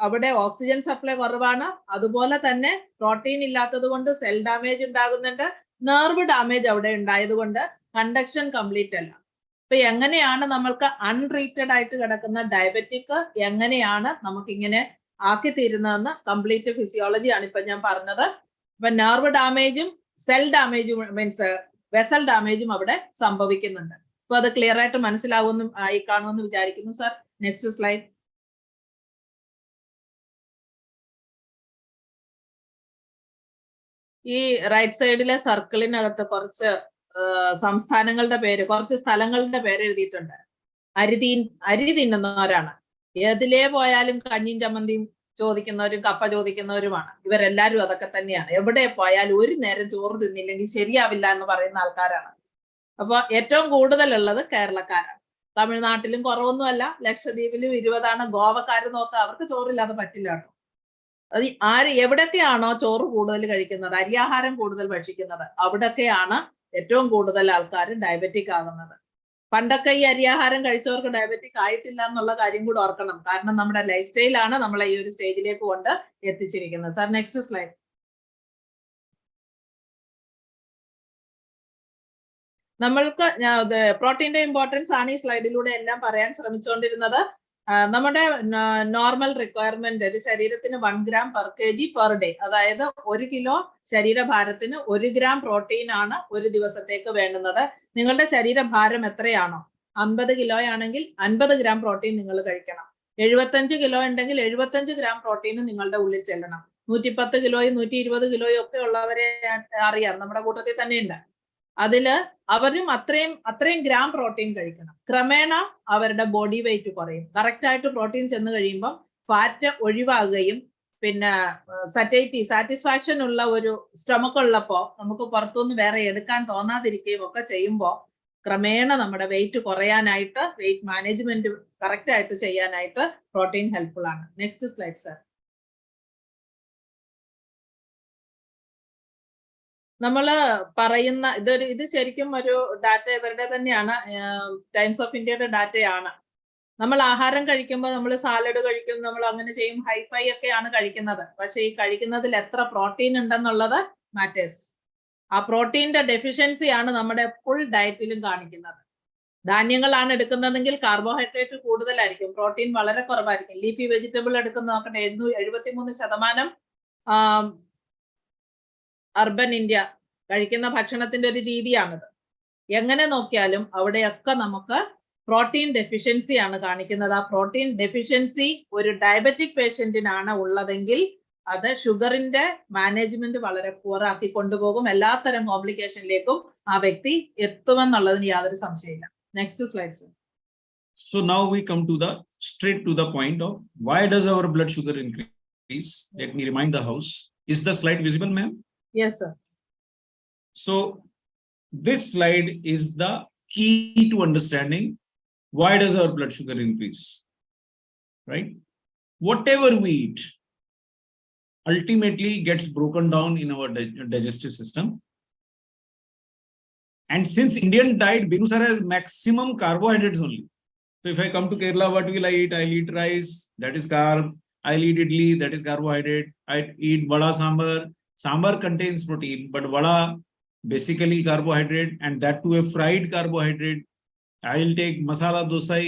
അവിടെ ഓക്സിജൻ സപ്ലൈ കുറവാണ്. അതുപോലെ തന്നെ പ്രോട്ടീൻ ഇല്ലാത്തത് കൊണ്ട് സെൽ ഡാമേജ് ഉണ്ടാകുന്നുണ്ട്. നെർവ് ഡാമേജ് അവിടെ ഉണ്ടായത് കൊണ്ട് കണ്ടക്ഷൻ കംപ്ലീറ്റ് അല്ല. അപ്പൊ എങ്ങനെയാണ് നമ്മൾക്ക് അൺട്രീറ്റഡ് ആയിട്ട് കിടക്കുന്ന ഡയബറ്റിക് എങ്ങനെയാണ് നമുക്കിങ്ങനെ ആക്കി തീരുന്നതെന്ന് കംപ്ലീറ്റ് ഫിസിയോളജി ആണ് ഇപ്പൊ ഞാൻ പറഞ്ഞത്. ഇപ്പൊ നെർവ് ഡാമേജും സെൽ ഡാമേജും മീൻസ് വെസൽ ഡാമേജും അവിടെ സംഭവിക്കുന്നുണ്ട്. അപ്പൊ അത് ക്ലിയർ ആയിട്ട് മനസ്സിലാവുമെന്നും ആയി കാണുമെന്ന് വിചാരിക്കുന്നു. Sir, next slide. ഈ റൈറ്റ് സൈഡിലെ സർക്കിളിനകത്ത് കുറച്ച് സംസ്ഥാനങ്ങളുടെ പേര്, കുറച്ച് സ്ഥലങ്ങളുടെ പേര് എഴുതിയിട്ടുണ്ട്. അരി തിന്നുന്നവരാണ്. ഏതിലേ പോയാലും കഞ്ഞിയും ചമ്മന്തിയും ചോദിക്കുന്നവരും കപ്പ ചോദിക്കുന്നവരുമാണ്. ഇവരെല്ലാരും അതൊക്കെ തന്നെയാണ്. എവിടെ പോയാലും ഒരു നേരം ചോറ് തിന്നില്ലെങ്കിൽ ശരിയാവില്ല എന്ന് പറയുന്ന ആൾക്കാരാണ്. അപ്പൊ ഏറ്റവും കൂടുതലുള്ളത് കേരളക്കാരാണ്. തമിഴ്നാട്ടിലും കുറവൊന്നുമല്ല, ലക്ഷദ്വീപിലും 20ആണ്. ഗോവക്കാർ നോക്കുക, അവർക്ക് ചോറില്ലാതെ പറ്റില്ല കേട്ടോ. അത് എവിടൊക്കെയാണോ ചോറ് കൂടുതൽ കഴിക്കുന്നത്, അരിയാഹാരം കൂടുതൽ ഭക്ഷിക്കുന്നത്, അവിടൊക്കെയാണ് ഏറ്റവും കൂടുതൽ ആൾക്കാർ ഡയബറ്റിക് ആകുന്നത്. പണ്ടൊക്കെ ഈ അരിയാഹാരം കഴിച്ചവർക്ക് ഡയബറ്റിക് ആയിട്ടില്ല എന്നുള്ള കാര്യം കൂടെ ഓർക്കണം. കാരണം നമ്മുടെ ലൈഫ് സ്റ്റൈലാണ് നമ്മളെ ഈ ഒരു സ്റ്റേജിലേക്ക് കൊണ്ട് എത്തിച്ചിരിക്കുന്നത്. Sir, next slide. നമ്മൾക്ക് പ്രോട്ടീന്റെ ഇമ്പോർട്ടൻസ് ആണ് ഈ സ്ലൈഡിലൂടെ എല്ലാം പറയാൻ ശ്രമിച്ചുകൊണ്ടിരുന്നത്. നമ്മുടെ നോർമൽ റിക്വയർമെന്റ് ഒരു ശരീരത്തിന് 1 gram per kg per day, അതായത് 1 കിലോ ശരീരഭാരത്തിന് 1 gram പ്രോട്ടീൻ ആണ് ഒരു ദിവസത്തേക്ക് വേണ്ടുന്നത്. നിങ്ങളുടെ ശരീരഭാരം എത്രയാണോ, 50 കിലോ ആണെങ്കിൽ 50 gram പ്രോട്ടീൻ നിങ്ങൾ കഴിക്കണം. 75 കിലോ ഉണ്ടെങ്കിൽ 75 gram പ്രോട്ടീൻ നിങ്ങളുടെ ഉള്ളിൽ ചെല്ലണം. 110 കിലോയും 120 കിലോയും ഒക്കെ ഉള്ളവരെ അറിയാം, നമ്മുടെ കൂട്ടത്തിൽ തന്നെയുണ്ട്. അതില് അവരും അത്രയും ഗ്രാം പ്രോട്ടീൻ കഴിക്കണം. ക്രമേണ അവരുടെ ബോഡി വെയിറ്റ് കുറയും. കറക്റ്റ് ആയിട്ട് പ്രോട്ടീൻ ചെന്ന് കഴിയുമ്പോൾ ഫാറ്റ് ഒഴിവാകുകയും പിന്നെ സാറ്റിസ്ഫാക്ഷൻ ഉള്ള ഒരു സ്റ്റൊമക്ക് ഉള്ളപ്പോ നമുക്ക് പുറത്തുനിന്ന് വേറെ എടുക്കാൻ തോന്നാതിരിക്കുകയും ഒക്കെ ചെയ്യുമ്പോൾ ക്രമേണ നമ്മുടെ വെയിറ്റ് കുറയാനായിട്ട്, വെയിറ്റ് മാനേജ്മെന്റ് കറക്റ്റ് ആയിട്ട് ചെയ്യാനായിട്ട് പ്രോട്ടീൻ ഹെൽപ്ഫുൾ ആണ്. Next slide sir. നമ്മൾ പറയുന്ന ഇത് ശരിക്കും ഒരു ഡാറ്റ ഇവരുടെ തന്നെയാണ്, ടൈംസ് ഓഫ് ഇന്ത്യയുടെ ഡാറ്റയാണ്. നമ്മൾ ആഹാരം കഴിക്കുമ്പോൾ നമ്മൾ സാലഡ് കഴിക്കും, നമ്മൾ അങ്ങനെ ചെയ്യും, ഹൈഫൈ ഒക്കെയാണ് കഴിക്കുന്നത്. പക്ഷെ ഈ കഴിക്കുന്നതിൽ എത്ര പ്രോട്ടീൻ ഉണ്ടെന്നുള്ളത് മാറ്റേഴ്സ്. ആ പ്രോട്ടീന്റെ ഡെഫിഷ്യൻസി ആണ് നമ്മുടെ ഫുൾ ഡയറ്റിലും കാണിക്കുന്നത്. ധാന്യങ്ങളാണ് എടുക്കുന്നതെങ്കിൽ കാർബോഹൈഡ്രേറ്റ് കൂടുതലായിരിക്കും, പ്രോട്ടീൻ വളരെ കുറവായിരിക്കും. ലീഫി വെജിറ്റബിൾ എടുക്കുന്ന നോക്കട്ടെ, 73% അർബൻ ഇന്ത്യ കഴിക്കുന്ന ഭക്ഷണത്തിന്റെ ഒരു രീതിയാണിത്. എങ്ങനെ നോക്കിയാലും അവിടെയൊക്കെ നമുക്ക് പ്രോട്ടീൻ ഡെഫിഷ്യൻസി ആണ് കാണിക്കുന്നത്. ആ പ്രോട്ടീൻ ഡെഫിഷ്യൻസി ഒരു ഡയബറ്റിക് പേഷ്യന്റിനാണ് ഉള്ളതെങ്കിൽ അത് ഷുഗറിന്റെ മാനേജ്മെന്റ് വളരെ പുവറാക്കി കൊണ്ടുപോകും. എല്ലാത്തരം കോംപ്ലിക്കേഷനിലേക്കും ആ വ്യക്തി എത്തുമെന്നുള്ളതിന് യാതൊരു സംശയമില്ല. Next slide sir. So now we come to the straight to the point of why does our blood sugar increase? Let me remind the house. Is the slide visible, ma'am? Yes, sir. So this slide is the key to understanding why does our blood sugar increase, right? Whatever we eat ultimately gets broken down in our digestive system. And since Indian diet, Binu sir, has maximum carbohydrates only. So if I come to Kerala, what will I eat? I'll eat rice, that is carb. I'll eat idli, that is carbohydrate. I eat vada sambar. Sambar contains protein, but vada basically carbohydrate, and that too a fried carbohydrate. I'll take masala dosa.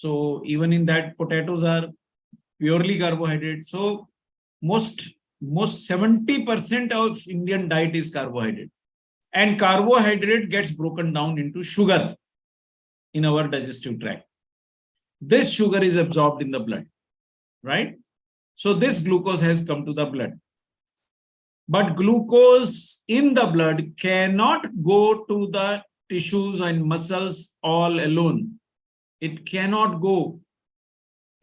So even in that, potatoes are purely carbohydrate. So most 70% of Indian diet is carbohydrate, and carbohydrate gets broken down into sugar in our digestive tract. This sugar is absorbed in the blood, right? So this glucose has come to the blood. But glucose in the blood cannot go to the tissues and muscles all alone. It cannot go.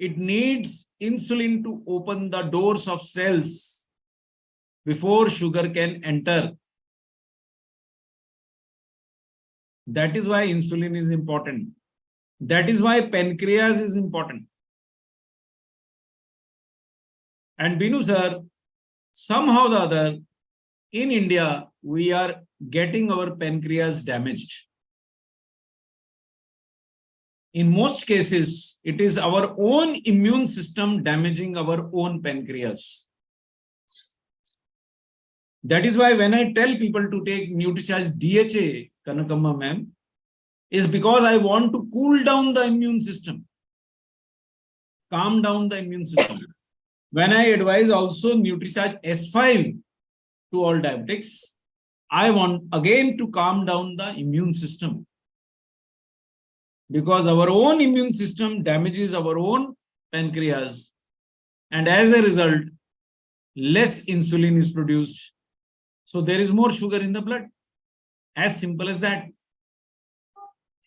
It needs insulin to open the doors of cells before sugar can enter. That is why insulin is important. That is why pancreas is important. And Binu sir, somehow or the other, in India, we are getting our pancreas damaged. In most cases, it is our own immune system damaging our own pancreas. That is why when I tell people to take Nutricharge DHA, Kanakamma ma'am, is because I want to cool down the immune system, calm down the immune system. when I advise also Nutricharge S5 to all diabetics, I want again to calm down the immune system. Because our own immune system damages our own pancreas. And as a result, less insulin is produced. So there is more sugar in the blood. As simple as that.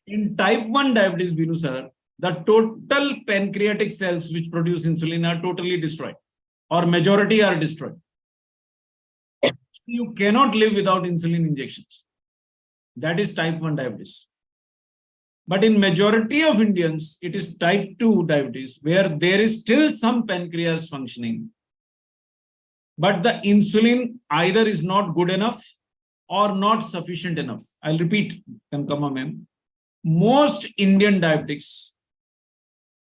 In type 1 diabetes, Binu sir, the total pancreatic cells which produce insulin are totally destroyed, or majority are destroyed. You cannot live without insulin injections. That is type 1 diabetes. But in majority of Indians, it is type 2 diabetes, where there is still some pancreas functioning. But the insulin either is not good enough or not sufficient enough. I'll repeat, Kankama ma'am. Most Indian diabetics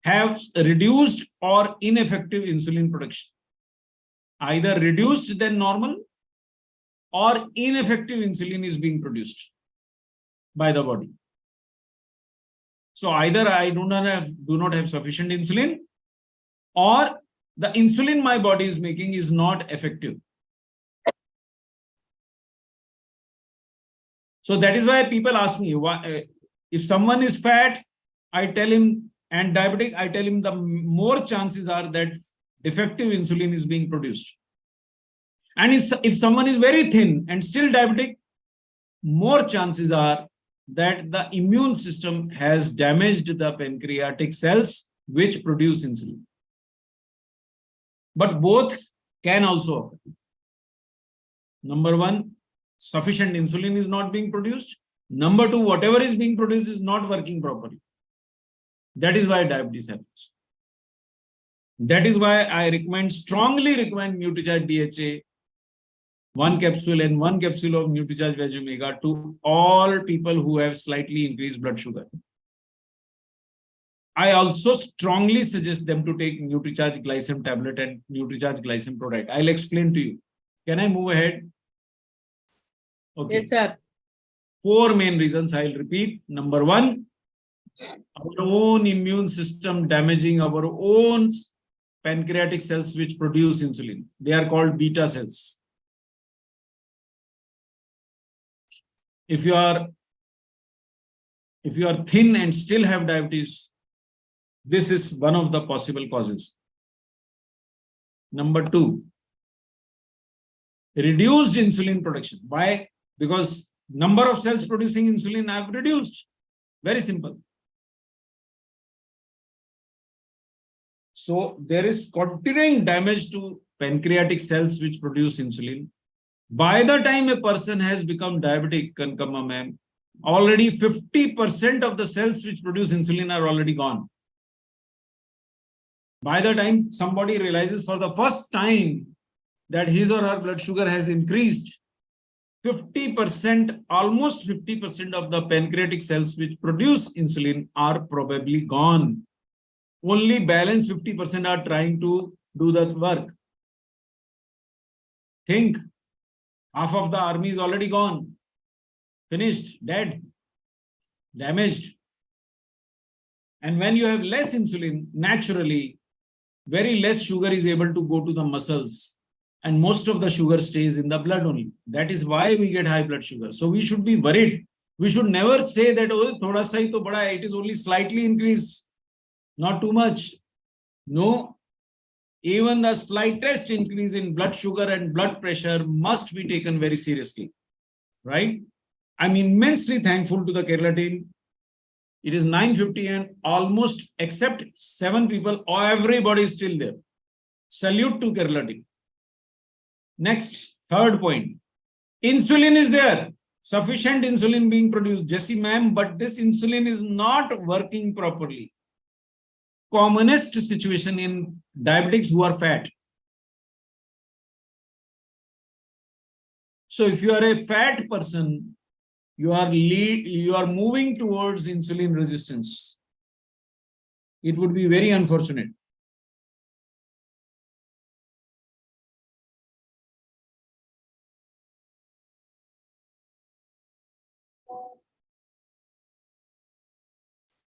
have reduced or ineffective insulin production. Either reduced than normal or ineffective insulin is being produced by the body. So either I do not have sufficient insulin, or the insulin my body is making is not effective. So that is why people ask me, why, if someone is fat, I tell him, and diabetic, I tell him the more chances are that defective insulin is being produced. And if someone is very thin and still diabetic, more chances are that the immune system has damaged the pancreatic cells which produce insulin. But both can also occur. Number one, sufficient insulin is not being produced. Number two, whatever is being produced is not working properly. That is why diabetes happens. That is why I strongly recommend Nutricharge DHA, 1 capsule and 1 capsule of Nutricharge Veg Omega to all people who have slightly increased blood sugar. I also strongly suggest them to take Nutricharge Glycem tablet and Nutricharge Glycem product. I'll explain to you. Can I move ahead? Okay. Yes, sir. 4 main reasons I'll repeat. Number one, our own immune system damaging our own pancreatic cells which produce insulin. They are called beta cells. If you are thin and still have diabetes, this is one of the possible causes. Number two, reduced insulin production. Why? Because number of cells producing insulin have reduced. Very simple. So there is continuing damage to pancreatic cells which produce insulin. By the time a person has become diabetic, Kankama ma'am, already 50% of the cells which produce insulin are already gone. By the time somebody realizes for the first time that his or her blood sugar has increased, 50%, almost 50% of the pancreatic cells which produce insulin are probably gone. Only balance 50% are trying to do that work. Think, half of the army is already gone, finished, dead, damaged. And when you have less insulin, naturally, very less sugar is able to go to the muscles, and most of the sugar stays in the blood only. That is why we get high blood sugar. So we should be worried. We should never say that, oh, thoda sa hi to bada hai, it is only slightly increased, not too much. No, even the slightest increase in blood sugar and blood pressure must be taken very seriously, right? I'm immensely thankful to the Kerala team. It is 9:50 and almost except 7 people, everybody is still there. Salute to Kerala team. Next, third point. Insulin is there. Sufficient insulin being produced. Jessie ma'am, but this insulin is not working properly. Commonest situation in diabetics who are fat. So if you are a fat person, you are moving towards insulin resistance. It would be very unfortunate.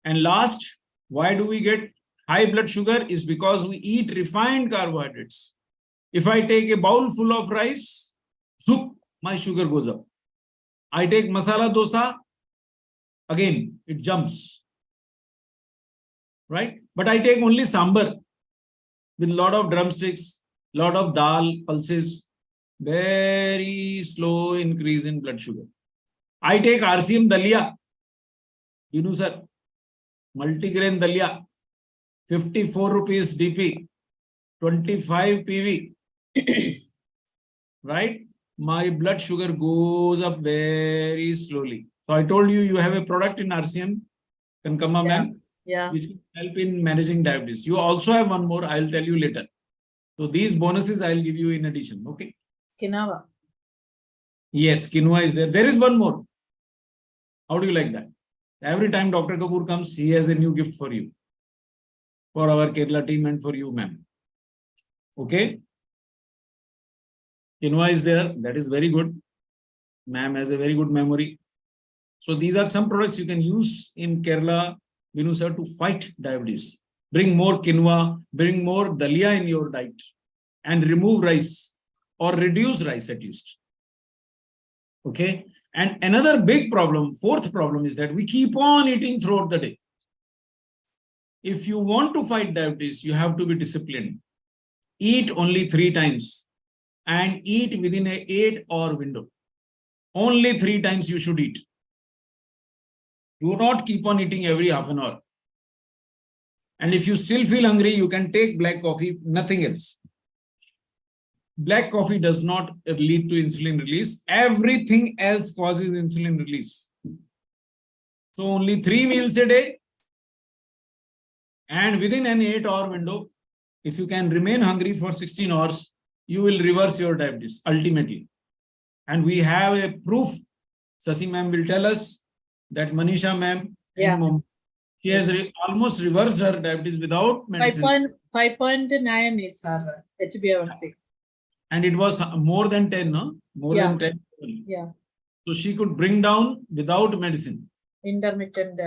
And last, why do we get high blood sugar is because we eat refined carbohydrates. If I take a bowl full of rice, soup, my sugar goes up. I take masala dosa, again, it jumps. Right? But I take only sambar with a lot of drumsticks, lot of dal, pulses, very slow increase in blood sugar. I take RCM dalia, you know, sir, multigrain dalia, 54 rupees DP, 25 PV, right? My blood sugar goes up very slowly. So I told you, you have a product in RCM, Kankama ma'am, which can help in managing diabetes. You also have one more, I'll tell you later. So these bonuses I'll give you in addition, okay? Quinoa. Yes, quinoa is there. There is one more. How do you like that? Every time Dr. Kapoor comes, he has a new gift for you. For our Kerala team and for you, ma'am. Okay? Quinoa is there. That is very good. Ma'am has a very good memory. So these are some products you can use in Kerala, Vinu sir, to fight diabetes. Bring more quinoa, bring more dalia in your diet, and remove rice or reduce rice at least. Okay? And another big problem, fourth problem, is that we keep on eating throughout the day. If you want to fight diabetes, you have to be disciplined. Eat only 3 times and eat within an 8-hour window. Only 3 times you should eat. Do not keep on eating every half an hour. And if you still feel hungry, you can take black coffee, nothing else. Black coffee does not lead to insulin release. Everything else causes insulin release. So only 3 meals a day. And within an 8-hour window, if you can remain hungry for 16 hours, you will reverse your diabetes ultimately. And we have a proof. Sasi ma'am will tell us that Manisha ma'am, she has almost reversed her diabetes without medicine. 5.9 is her HbA1c. And it was more than 10, no? More than 10. Yeah. So she could bring down without medicine. Intermittent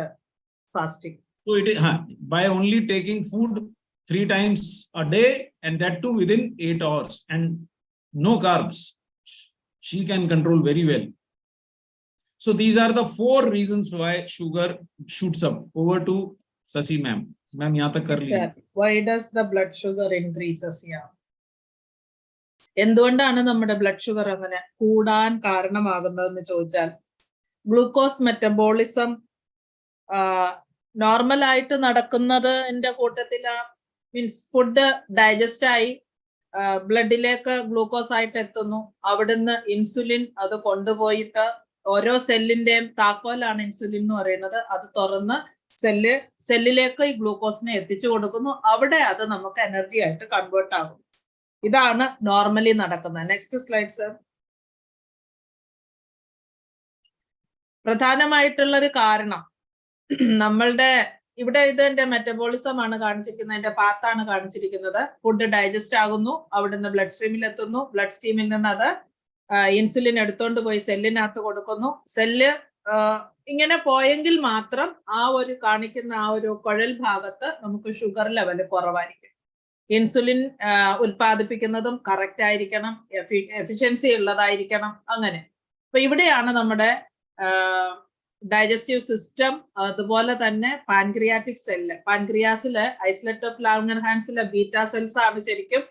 fasting. So it is by only taking food 3 times a day, and that too within 8 hours, and no carbs, she can control very well. So these are the 4 reasons why sugar shoots up. Over to Sasi ma'am. Ma'am, yahan tak kar lijiye. Why does the blood sugar increases? Yeah. എന്തുകൊണ്ടാണ് നമ്മുടെ blood sugar അങ്ങനെ കൂടാൻ കാരണമാകുന്നതെന്ന് ചോദിച്ചാൽ, glucose metabolism normal ആയിട്ട് നടക്കുന്നതിന്റെ കൂട്ടത്തിൽ means food digest ആയി ബ്ലഡിലേക്ക് glucose ആയിട്ട് എത്തുന്നു. അവിടുന്ന് ഇൻസുലിൻ അത് കൊണ്ടുപോയിട്ട് ഓരോ സെല്ലിന്റെയും താക്കോലാണ് ഇൻസുലിൻ എന്ന് പറയുന്നത്. അത് തുറന്ന് സെല്ലിലേക്ക് ഈ ഗ്ലൂക്കോസിനെ എത്തിച്ചു കൊടുക്കുന്നു. അവിടെ അത് നമുക്ക് എനർജി ആയിട്ട് കൺവേർട്ട് ആകും. ഇതാണ് നോർമലി നടക്കുന്നത്. Next slide sir. പ്രധാനമായിട്ടുള്ളൊരു കാരണം നമ്മളുടെ ഇവിടെ ഇതിന്റെ മെറ്റബോളിസം ആണ് കാണിച്ചിരിക്കുന്നത്, അതിന്റെ പാത്താണ് കാണിച്ചിരിക്കുന്നത്. ഫുഡ് ഡൈജസ്റ്റ് ആകുന്നു, അവിടുന്ന് ബ്ലഡ് സ്ട്രീമിൽ എത്തുന്നു. ബ്ലഡ് സ്ട്രീമിൽ നിന്ന് അത് ഇൻസുലിൻ എടുത്തോണ്ട് പോയി സെല്ലിനകത്ത് കൊടുക്കുന്നു. സെല്ല് ഇങ്ങനെ പോയെങ്കിൽ മാത്രം ആ ഒരു കാണിക്കുന്ന ആ ഒരു കുഴൽ ഭാഗത്ത് നമുക്ക് ഷുഗർ ലെവൽ കുറവായിരിക്കും. ഇൻസുലിൻ ഉൽപ്പാദിപ്പിക്കുന്നതും കറക്റ്റ് ആയിരിക്കണം, എഫിഷ്യൻസി ഉള്ളതായിരിക്കണം. അങ്ങനെ അപ്പൊ ഇവിടെയാണ് നമ്മുടെ ഡൈജസ്റ്റീവ് സിസ്റ്റം, അതുപോലെ തന്നെ പാൻക്രിയാറ്റിക് സെല്ല്, പാൻക്രിയാസിലെ ഐസൊലേറ്റ് ഓഫ് ലാംഗർഹാൻസിലെ ബീറ്റാ സെൽസ് ആണ് ശരിക്കും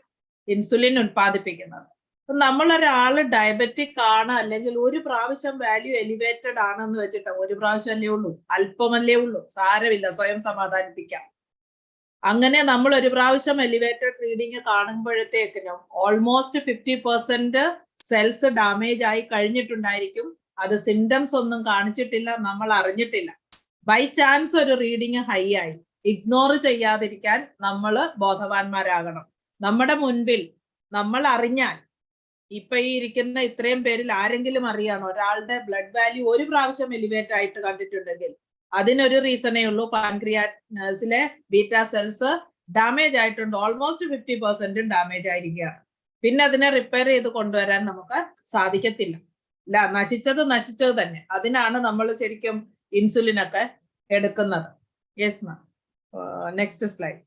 ഇൻസുലിൻ ഉൽപ്പാദിപ്പിക്കുന്നത്. അപ്പൊ നമ്മളൊരാള് ഡയബറ്റിക് ആണ്, അല്ലെങ്കിൽ ഒരു പ്രാവശ്യം വാല്യൂ എലിവേറ്റഡ് ആണെന്ന് വെച്ചിട്ട്, ഒരു പ്രാവശ്യം അല്ലേ ഉള്ളൂ, അല്പമല്ലേ ഉള്ളൂ, സാരമില്ല, സ്വയം സമാധാനിപ്പിക്കാം. അങ്ങനെ നമ്മൾ ഒരു പ്രാവശ്യം എലിവേറ്റഡ് റീഡിങ് കാണുമ്പോഴത്തേക്കിനും ഓൾമോസ്റ്റ് 50% സെൽസ് ഡാമേജ് ആയി കഴിഞ്ഞിട്ടുണ്ടായിരിക്കും. അത് സിംറ്റംസ് ഒന്നും കാണിച്ചിട്ടില്ല, നമ്മൾ അറിഞ്ഞിട്ടില്ല. ബൈ ചാൻസ് ഒരു റീഡിങ് ഹൈ ആയി, ഇഗ്നോർ ചെയ്യാതിരിക്കാൻ നമ്മൾ ബോധവാന്മാരാകണം. നമ്മുടെ മുൻപിൽ നമ്മൾ അറിഞ്ഞാൽ, ഇപ്പൊ ഈ ഇരിക്കുന്ന ഇത്രയും പേരിൽ ആരെങ്കിലും അറിയാണോ ഒരാളുടെ ബ്ലഡ് വാല്യൂ ഒരു പ്രാവശ്യം എലിവേറ്റ് ആയിട്ട് കണ്ടിട്ടുണ്ടെങ്കിൽ? അതിനൊരു റീസണേ ഉള്ളൂ, പാൻക്രിയാസിലെ ബീറ്റാ സെൽസ് ഡാമേജ് ആയിട്ടുണ്ട്. ഓൾമോസ്റ്റ് 50% ഡാമേജ് ആയിരിക്കുകയാണ്. പിന്നെ അതിനെ റിപ്പയർ ചെയ്ത് കൊണ്ടുവരാൻ നമുക്ക് സാധിക്കത്തില്ല. നശിച്ചത് തന്നെ. അതിനാണ് നമ്മൾ ശരിക്കും ഇൻസുലിൻ ഒക്കെ എടുക്കുന്നത്. Yes ma'am. Next slide.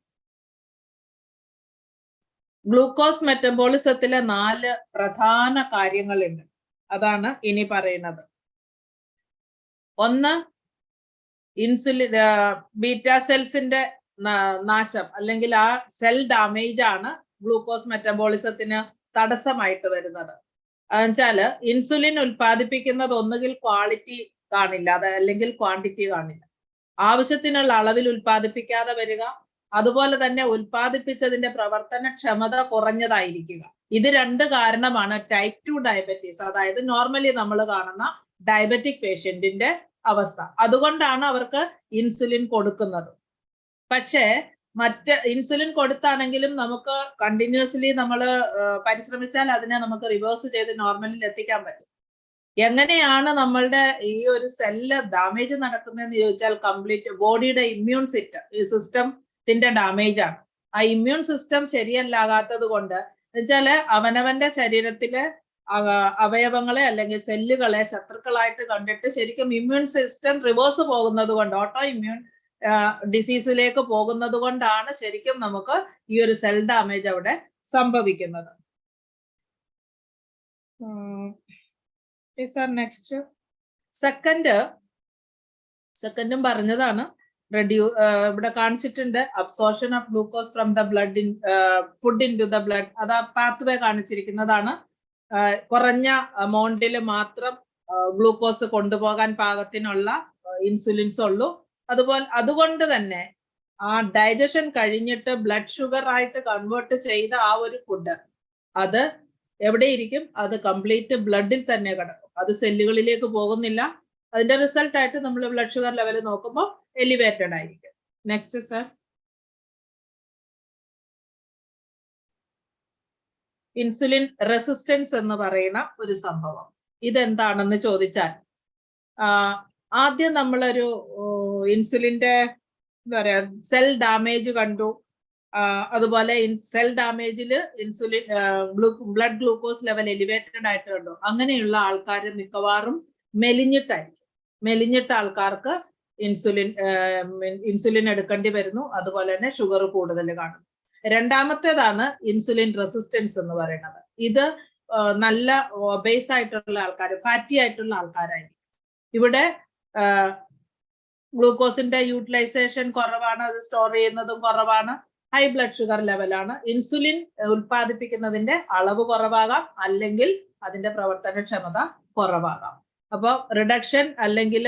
Glucose മെറ്റബോളിസത്തിലെ 4 പ്രധാന കാര്യങ്ങളുണ്ട്. അതാണ് ഇനി പറയുന്നത്. ഒന്ന്, ഇൻസുലിൻ ബീറ്റാ സെൽസിന്റെ നാശം അല്ലെങ്കിൽ ആ സെൽ ഡാമേജ് ആണ് ഗ്ലൂക്കോസ് മെറ്റബോളിസത്തിന് തടസ്സമായിട്ട് വരുന്നത്. എന്നുവെച്ചാല് ഇൻസുലിൻ ഉൽപ്പാദിപ്പിക്കുന്നത് ഒന്നുകിൽ ക്വാളിറ്റി കാണില്ല, അല്ലെങ്കിൽ ക്വാണ്ടിറ്റി കാണില്ല. ആവശ്യത്തിനുള്ള അളവിൽ ഉൽപ്പാദിപ്പിക്കാതെ വരിക, അതുപോലെ തന്നെ ഉൽപ്പാദിപ്പിച്ചതിന്റെ പ്രവർത്തനക്ഷമത കുറഞ്ഞതായിരിക്കുക. ഇത് 2 കാരണമാണ് ടൈപ്പ് 2 ഡയബറ്റീസ്, അതായത് നോർമലി നമ്മൾ കാണുന്ന ഡയബറ്റിക് പേഷ്യന്റിന്റെ അവസ്ഥ. അതുകൊണ്ടാണ് അവർക്ക് ഇൻസുലിൻ കൊടുക്കുന്നത്. പക്ഷേ മറ്റ് ഇൻസുലിൻ കൊടുത്താണെങ്കിലും നമുക്ക് കണ്ടിന്യൂസ്ലി നമ്മൾ പരിശ്രമിച്ചാൽ അതിനെ നമുക്ക് റിവേഴ്സ് ചെയ്ത് നോർമലിൽ എത്തിക്കാൻ പറ്റും. എങ്ങനെയാണ് നമ്മളുടെ ഈ ഒരു സെല്ല് ഡാമേജ് നടക്കുന്നതെന്ന് ചോദിച്ചാൽ കംപ്ലീറ്റ് ബോഡിയുടെ ഇമ്മ്യൂൺ സിസ്റ്റത്തിന്റെ ഡാമേജ് ആണ്. ആ ഇമ്മ്യൂൺ സിസ്റ്റം ശരിയല്ലാകാത്തത് കൊണ്ട് എന്നുവെച്ചാല് അവനവന്റെ ശരീരത്തിലെ അവയവങ്ങളെ അല്ലെങ്കിൽ സെല്ലുകളെ ശത്രുക്കളായിട്ട് കണ്ടിട്ട് ശരിക്കും ഇമ്മ്യൂൺ സിസ്റ്റം റിവേഴ്സ് പോകുന്നത് കൊണ്ട്, ഓട്ടോ ഇമ്മ്യൂൺ ഡിസീസിലേക്ക് പോകുന്നത് കൊണ്ടാണ് ശരിക്കും നമുക്ക് ഈ ഒരു സെൽ ഡാമേജ് അവിടെ സംഭവിക്കുന്നത്. നെക്സ്റ്റ് സെക്കൻഡും പറഞ്ഞതാണ്. ഇവിടെ കാണിച്ചിട്ടുണ്ട് absorption of glucose from the blood food into the blood. അത് ആ പാത്വേ കാണിച്ചിരിക്കുന്നതാണ്. കുറഞ്ഞ എമൗണ്ടിൽ മാത്രം ഗ്ലൂക്കോസ് കൊണ്ടുപോകാൻ പാകത്തിനുള്ള ഇൻസുലിൻസ് ഉള്ളൂ. അതുകൊണ്ട് തന്നെ ആ ഡൈജഷൻ കഴിഞ്ഞിട്ട് ബ്ലഡ് ഷുഗർ ആയിട്ട് കൺവേർട്ട് ചെയ്ത ആ ഒരു ഫുഡ് അത് എവിടെയിരിക്കും? അത് കംപ്ലീറ്റ് ബ്ലഡിൽ തന്നെ കിടക്കും. അത് സെല്ലുകളിലേക്ക് പോകുന്നില്ല. അതിന്റെ റിസൾട്ട് ആയിട്ട് നമ്മൾ ബ്ലഡ് ഷുഗർ ലെവൽ നോക്കുമ്പോൾ എലിവേറ്റഡ് ആയിരിക്കും. Next sir. ഇൻസുലിൻ റെസിസ്റ്റൻസ് എന്ന് പറയുന്ന ഒരു സംഭവം ഇതെന്താണെന്ന് ചോദിച്ചാൽ, ആദ്യം നമ്മളൊരു ഇൻസുലിന്റെ എന്താ പറയാ സെൽ ഡാമേജ് കണ്ടു. അതുപോലെ സെൽ ഡാമേജിൽ insulin blood glucose level elevated ആയിട്ട് കണ്ടു. അങ്ങനെയുള്ള ആൾക്കാർ മിക്കവാറും മെലിഞ്ഞിട്ടായിരിക്കും. മെലിഞ്ഞിട്ട ആൾക്കാർക്ക് ഇൻസുലിൻ എടുക്കേണ്ടി വരുന്നു. അതുപോലെ തന്നെ ഷുഗർ കൂടുതൽ കാണും. രണ്ടാമത്തേതാണ് ഇൻസുലിൻ റെസിസ്റ്റൻസ് എന്ന് പറയുന്നത്. ഇത് നല്ല ഒബേസ് ആയിട്ടുള്ള ആൾക്കാർ, ഫാറ്റി ആയിട്ടുള്ള ആൾക്കാരായിരിക്കും. ഇവിടെ ഗ്ലൂക്കോസിന്റെ യൂട്ടിലൈസേഷൻ കുറവാണ്, അത് സ്റ്റോർ ചെയ്യുന്നതും കുറവാണ്, ഹൈ ബ്ലഡ് ഷുഗർ ലെവലാണ്. ഇൻസുലിൻ ഉൽപ്പാദിപ്പിക്കുന്നതിന്റെ അളവ് കുറവാകാം, അല്ലെങ്കിൽ അതിന്റെ പ്രവർത്തനക്ഷമത കുറവാകാം. അപ്പോൾ റിഡക്ഷൻ അല്ലെങ്കിൽ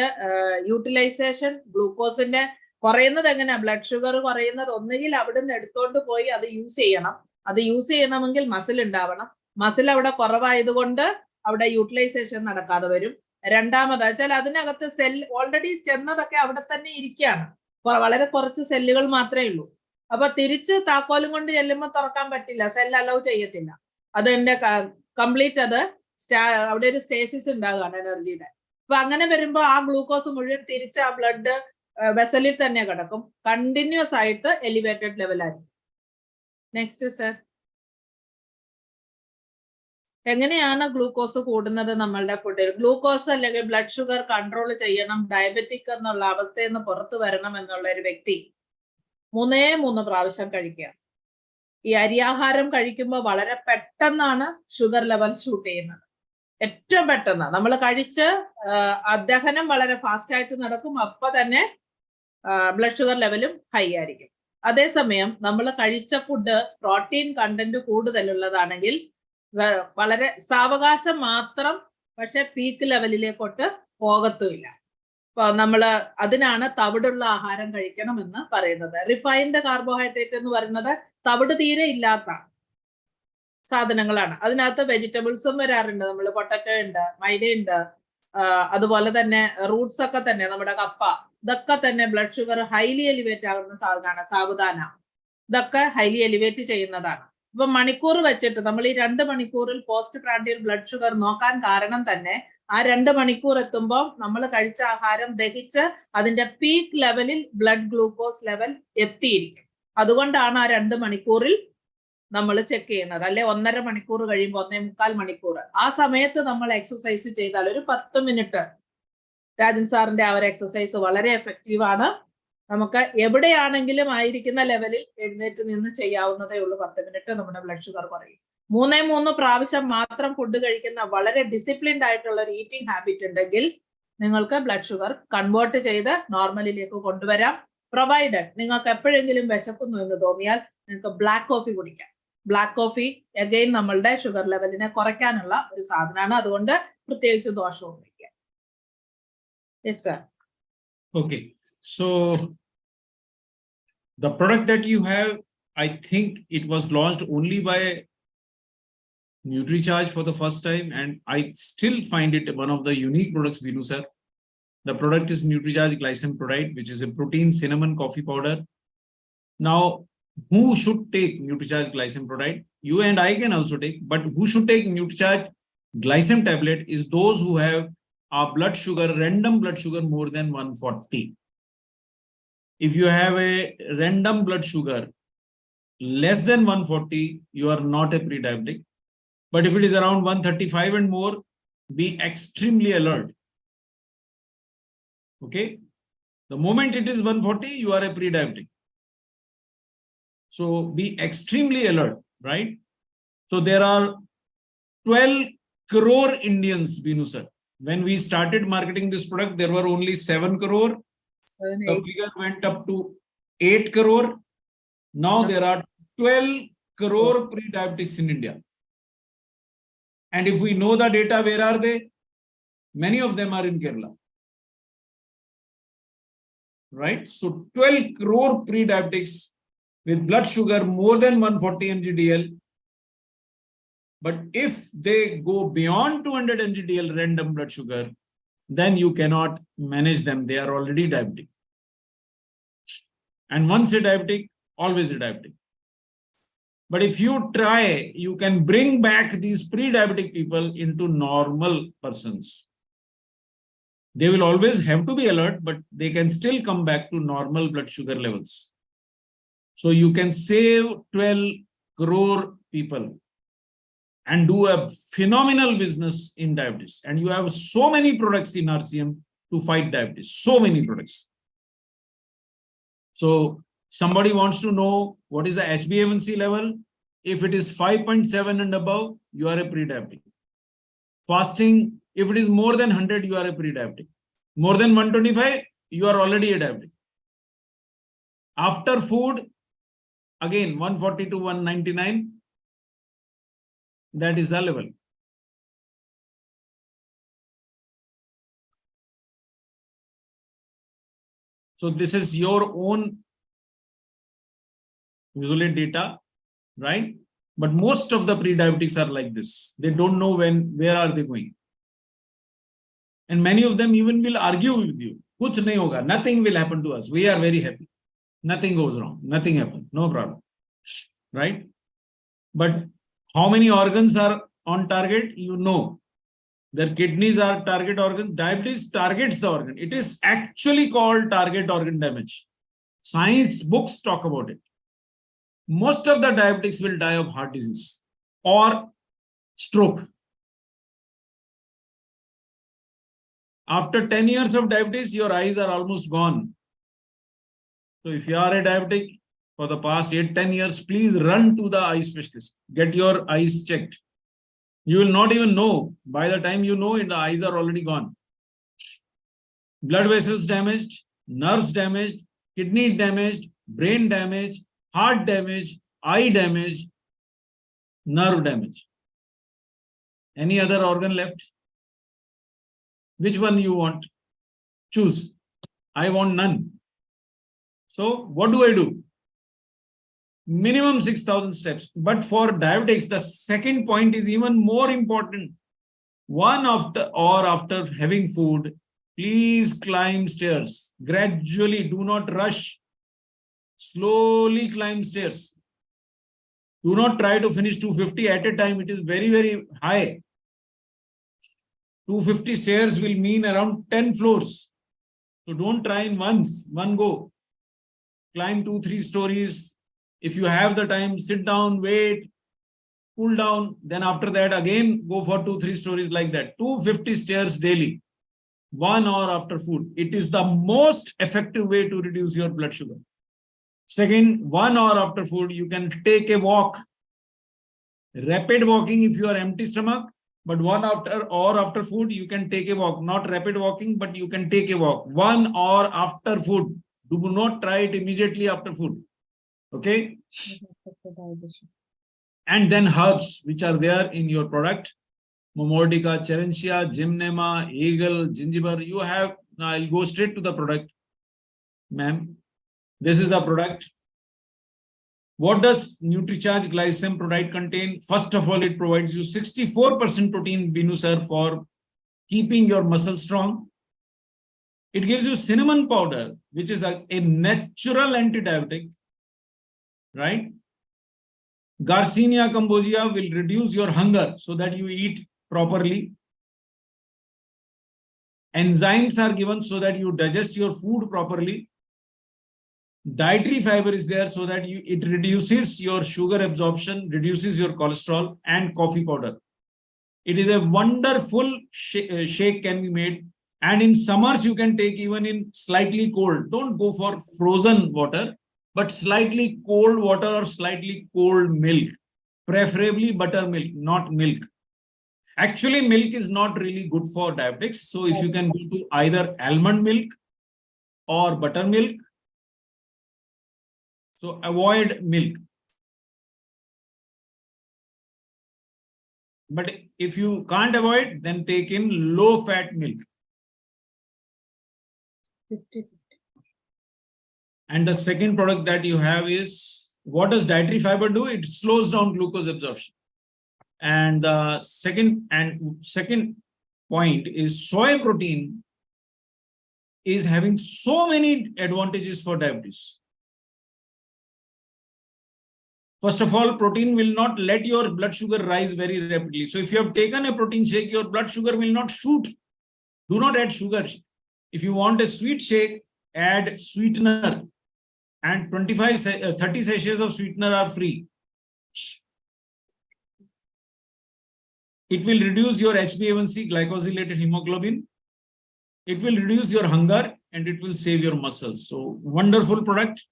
യൂട്ടിലൈസേഷൻ ഗ്ലൂക്കോസിന്റെ കുറയുന്നത് എങ്ങനെയാ? ബ്ലഡ് ഷുഗർ കുറയുന്നത് ഒന്നുകിൽ അവിടുന്ന് എടുത്തോണ്ട് പോയി അത് യൂസ് ചെയ്യണം. അത് യൂസ് ചെയ്യണമെങ്കിൽ മസിൽ ഉണ്ടാവണം. മസിൽ അവിടെ കുറവായതുകൊണ്ട് അവിടെ യൂട്ടിലൈസേഷൻ നടക്കാതെ വരും. രണ്ടാമത് വെച്ചാൽ അതിനകത്ത് സെൽ ഓൾറെഡി ചെന്നതൊക്കെ അവിടെ തന്നെ ഇരിക്കുകയാണ്. വളരെ കുറച്ച് സെല്ലുകൾ മാത്രമേ ഉള്ളൂ. അപ്പൊ തിരിച്ച് താക്കോലും കൊണ്ട് ചെല്ലുമ്പോൾ തുറക്കാൻ പറ്റില്ല, സെൽ അലൗ ചെയ്യത്തില്ല. അതിന്റെ കംപ്ലീറ്റ് അത് അവിടെ ഒരു സ്റ്റേസിസ് ഉണ്ടാകുകയാണ് എനർജിയുടെ. അപ്പൊ അങ്ങനെ വരുമ്പോൾ ആ ഗ്ലൂക്കോസ് മുഴുവൻ തിരിച്ച് ആ ബ്ലഡ് വെസലിൽ തന്നെ കിടക്കും. കണ്ടിന്യൂസ് ആയിട്ട് എലിവേറ്റഡ് ലെവലായിരിക്കും. Next sir. എങ്ങനെയാണ് ഗ്ലൂക്കോസ് കൂടുന്നത് നമ്മളുടെ ഫുഡിൽ? ഗ്ലൂക്കോസ് അല്ലെങ്കിൽ ബ്ലഡ് ഷുഗർ കൺട്രോൾ ചെയ്യണം, ഡയബറ്റിക് എന്നുള്ള അവസ്ഥയിൽ നിന്ന് പുറത്തു വരണം എന്നുള്ള ഒരു വ്യക്തി 3 പ്രാവശ്യം കഴിക്കുക. ഈ അരിയാഹാരം കഴിക്കുമ്പോൾ വളരെ പെട്ടെന്നാണ് ഷുഗർ ലെവൽ ഷൂട്ട് ചെയ്യുന്നത്. ഏറ്റവും പെട്ടെന്ന് നമ്മൾ കഴിച്ച് ദഹനം വളരെ ഫാസ്റ്റ് ആയിട്ട് നടക്കും. അപ്പൊ തന്നെ ബ്ലഡ് ഷുഗർ ലെവലും ഹൈ ആയിരിക്കും. അതേസമയം നമ്മൾ കഴിച്ച ഫുഡ് പ്രോട്ടീൻ കണ്ടന്റ് കൂടുതലുള്ളതാണെങ്കിൽ വളരെ സാവകാശം മാത്രം, പക്ഷെ പീക്ക് ലെവലിലേക്കോട്ട് പോകത്തുമില്ല. നമ്മള് അതിനാണ് തവിടുള്ള ആഹാരം കഴിക്കണം എന്ന് പറയുന്നത്. റിഫൈൻഡ് കാർബോഹൈഡ്രേറ്റ് എന്ന് പറയുന്നത് തവിട് തീരെ ഇല്ലാത്ത സാധനങ്ങളാണ്. അതിനകത്ത് വെജിറ്റബിൾസും വരാറുണ്ട്. നമ്മൾ പൊട്ടറ്റോ ഉണ്ട്, മൈദയുണ്ട്, അതുപോലെ തന്നെ റൂട്ട്സ് ഒക്കെ തന്നെ, നമ്മുടെ കപ്പ, ഇതൊക്കെ തന്നെ ബ്ലഡ് ഷുഗർ ഹൈലി എലിവേറ്റ് ആകുന്ന സാധനമാണ്. സാബുദാന, ഇതൊക്കെ ഹൈലി എലിവേറ്റ് ചെയ്യുന്നതാണ്. ഇപ്പൊ മണിക്കൂർ വെച്ചിട്ട് നമ്മൾ ഈ 2 മണിക്കൂറിൽ പോസ്റ്റ് പ്രാൻഡിയൽ ബ്ലഡ് ഷുഗർ നോക്കാൻ കാരണം തന്നെ ആ 2 മണിക്കൂർ എത്തുമ്പോൾ നമ്മൾ കഴിച്ച ആഹാരം ദഹിച്ച് അതിന്റെ പീക്ക് ലെവലിൽ ബ്ലഡ് ഗ്ലൂക്കോസ് ലെവൽ എത്തിയിരിക്കും. അതുകൊണ്ടാണ് ആ 2 മണിക്കൂറിൽ നമ്മൾ ചെക്ക് ചെയ്യുന്നത്. അല്ലെ 1.5 മണിക്കൂർ കഴിയുമ്പോൾ 1.25 മണിക്കൂർ ആ സമയത്ത് നമ്മൾ എക്സസൈസ് ചെയ്താൽ ഒരു 10 മിനിറ്റ്, രാജൻ സാറിന്റെ ആ ഒരു എക്സസൈസ് വളരെ എഫക്റ്റീവ് ആണ്. നമുക്ക് എവിടെയാണെങ്കിലും ആയിരിക്കുന്ന ലെവലിൽ എഴുന്നേറ്റ് നിന്ന് ചെയ്യാവുന്നതേ ഉള്ളൂ. 10 മിനിറ്റ് നമ്മുടെ ബ്ലഡ് ഷുഗർ കുറയും. 3 പ്രാവശ്യം മാത്രം ഫുഡ് കഴിക്കുന്ന വളരെ ഡിസിപ്ലിൻഡ് ആയിട്ടുള്ള ഒരു ഈറ്റിംഗ് ഹാബിറ്റ് ഉണ്ടെങ്കിൽ നിങ്ങൾക്ക് ബ്ലഡ് ഷുഗർ കൺവേർട്ട് ചെയ്ത് നോർമലിലേക്ക് കൊണ്ടുവരാം. പ്രൊവൈഡഡ് നിങ്ങൾക്ക് എപ്പോഴെങ്കിലും വിശക്കുന്നു എന്ന് തോന്നിയാൽ നിങ്ങൾക്ക് ബ്ലാക്ക് കോഫി കുടിക്കാം. ബ്ലാക്ക് കോഫി അഗൈൻ നമ്മളുടെ ഷുഗർ ലെവലിനെ കുറയ്ക്കാനുള്ള ഒരു സാധനമാണ്. അതുകൊണ്ട് പ്രത്യേകിച്ച് ദോഷമൊന്നുമില്ല. Yes sir. Okay, so the product that you have, I think it was launched only by Nutricharge for the first time, and I still find it one of the unique products, Binu sir. The product is Nutricharge Glycem Protide, which is a protein cinnamon coffee powder. Now, who should take Nutricharge Glycem Protide? You and I can also take, but who should take Nutricharge Glycem tablet is those who have a blood sugar, random blood sugar more than 140. If you have a random blood sugar less than 140, you are not a pre-diabetic. But if it is around 135 and more, be extremely alert. Okay. The moment it is 140, you are a pre-diabetic. So be extremely alert, right? So there are 12 crore Indians, Binu sir. When we started marketing this product, there were only 7 crore. 7, The 8. figure went up to 8 crore. Now there are 12 crore pre-diabetics in India. And if we know the data, where are they? Many of them are in Kerala. Right? So 12 crore pre-diabetics with blood sugar more than 140 mg/dl. But if they go beyond 200 mg/dl random blood sugar, then you cannot manage them. They are already diabetic. And once a diabetic, always a diabetic. But if you try, you can bring back these pre-diabetic people into normal persons. They will always have to be alert, but they can still come back to normal blood sugar levels. So you can save 12 crore people and do a phenomenal business in diabetes. And you have so many products in RCM to fight diabetes, so many products. So somebody wants to know what is the HbA1c level. If it is 5.7 and above, you are a pre-diabetic. Fasting, if it is more than 100, you are a pre-diabetic. More than 125, you are already a diabetic. After food, again 140 to 199, that is the level. So this is your own visual data, right? But most of the pre-diabetics are like this. They don't know where are they going. And many of them even will argue with you. Kuch nahi hoga. Nothing will happen to us. We are very happy. Nothing goes wrong. Nothing happens. No problem. Right? But how many organs are on target? You know. Their kidneys are target organ. Diabetes targets the organ. It is actually called target organ damage. Science books talk about it. Most of the diabetics will die of heart disease or stroke. After 10 years of diabetes, your eyes are almost gone. So if you are a diabetic for the past 8-10 years, please run to the eye specialist. Get your eyes checked. You will not even know. By the time you know it, the eyes are already gone. Blood vessels damaged, nerves damaged, kidney damaged, brain damage, heart damage, eye damage, nerve damage. Any other organ left? Which one you want? Choose. I want none. So what do I do? Minimum 6,000 steps. But for diabetics, the second point is even more important. After having food, please climb stairs. Gradually, do not rush. Slowly climb stairs. Do not try to finish 250 at a time. It is very, very high. 250 stairs will mean around 10 floors. So don't try in one go. Climb 2-3 stories. If you have the time, sit down, wait, cool down. Then after that, again, go for 2-3 stories like that. 250 stairs daily. 1 hour after food. It is the most effective way to reduce your blood sugar. Second, 1 hour after food, you can take a walk. Rapid walking if you are empty stomach, but 1 hour after food, you can take a walk. Not rapid walking, but you can take a walk. 1 hour after food. Do not try it immediately after food. Okay? And then herbs, which are there in your product. Momordica, Cherentia, Gymnema, Eagle, Gingiber. You have, I'll go straight to the product. Ma'am, this is the product. What does Nutricharge glycem product contain? First of all, it provides you 64% protein, Binu sir, for keeping your muscles strong. It gives you cinnamon powder, which is a natural antidiabetic, right? Garcinia cambogia will reduce your hunger so that you eat properly. Enzymes are given so that you digest your food properly. Dietary fiber is there so that it reduces your sugar absorption, reduces your cholesterol, and coffee powder. It is a wonderful shake can be made. And in summers, you can take even in slightly cold. Don't go for frozen water, but slightly cold water or slightly cold milk, preferably buttermilk, not milk. Actually, milk is not really good for diabetics. So if you can go to either almond milk or buttermilk, so avoid milk. But if you can't avoid, then take in low-fat milk. 50. And the second product that you have is, what does dietary fiber do? It slows down glucose absorption. And the second point is soy protein is having so many advantages for diabetes. First of all, protein will not let your blood sugar rise very rapidly. So if you have taken a protein shake, your blood sugar will not shoot. Do not add sugar. If you want a sweet shake, add sweetener. And 30 sachets of sweetener are free. It will reduce your HbA1c, glycosylated hemoglobin. It will reduce your hunger and it will save your muscles. So wonderful product.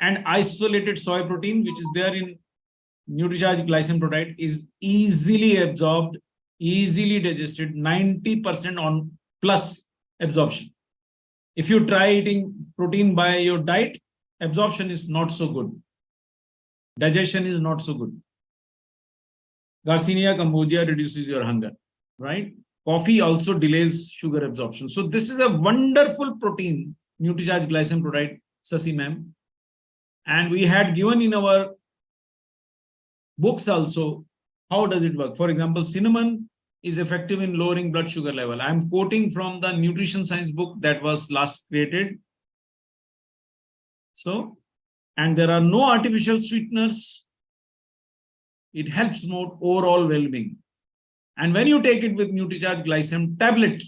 And isolated soy protein, which is there in Nutricharge glycem product, is easily absorbed, easily digested, 90% on plus absorption. If you try eating protein by your diet, absorption is not so good. Digestion is not so good. Garcinia cambogia reduces your hunger, right? Coffee also delays sugar absorption. So this is a wonderful protein, Nutricharge glycem product, Sasi ma'am. And we had given in our books also, how does it work? For example, cinnamon is effective in lowering blood sugar level. I'm quoting from the nutrition science book that was last created. So, and there are no artificial sweeteners. It helps more overall well-being. And when you take it with Nutricharge glycem tablet,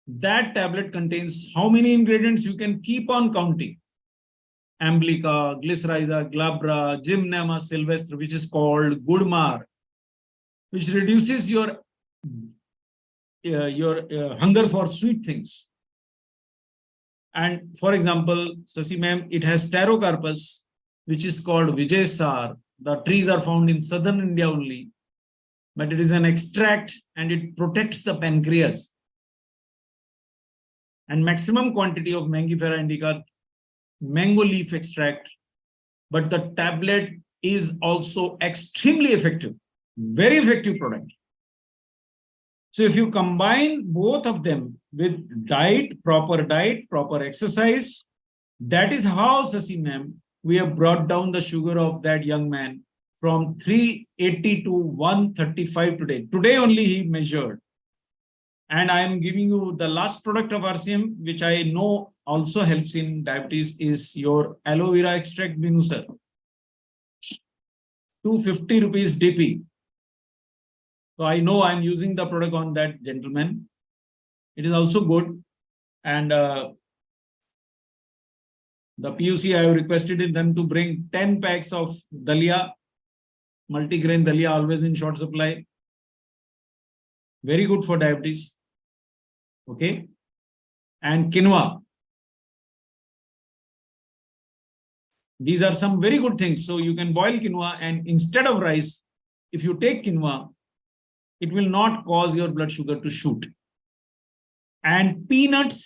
that tablet contains how many ingredients? You can keep on counting. Amblica, Glycyrrhiza, Glabra, Gymnema sylvestre, which is called Goodmar, which reduces your hunger for sweet things. And for example, Sasi ma'am, it has Pterocarpus, which is called Vijay. The trees are found in southern India only, but it is an extract and it protects the pancreas. And maximum quantity of Mangifera indica, mango leaf extract, but the tablet is also extremely effective, very effective product. So if you combine both of them with diet, proper exercise, that is how, Sasi ma'am, we have brought down the sugar of that young man from 380 to 135 today. Today only he measured. And I am giving you the last product of RCM, which I know also helps in diabetes, is your aloe vera extract, Binu sir. 250 rupees DP. So I know I'm using the product on that gentleman. It is also good. And the PUC, I have requested them to bring 10 packs of dalia, multigrain dalia, always in short supply. Very good for diabetes. Okay. And quinoa. These are some very good things. So you can boil quinoa, and instead of rice, if you take quinoa, it will not cause your blood sugar to shoot. And peanuts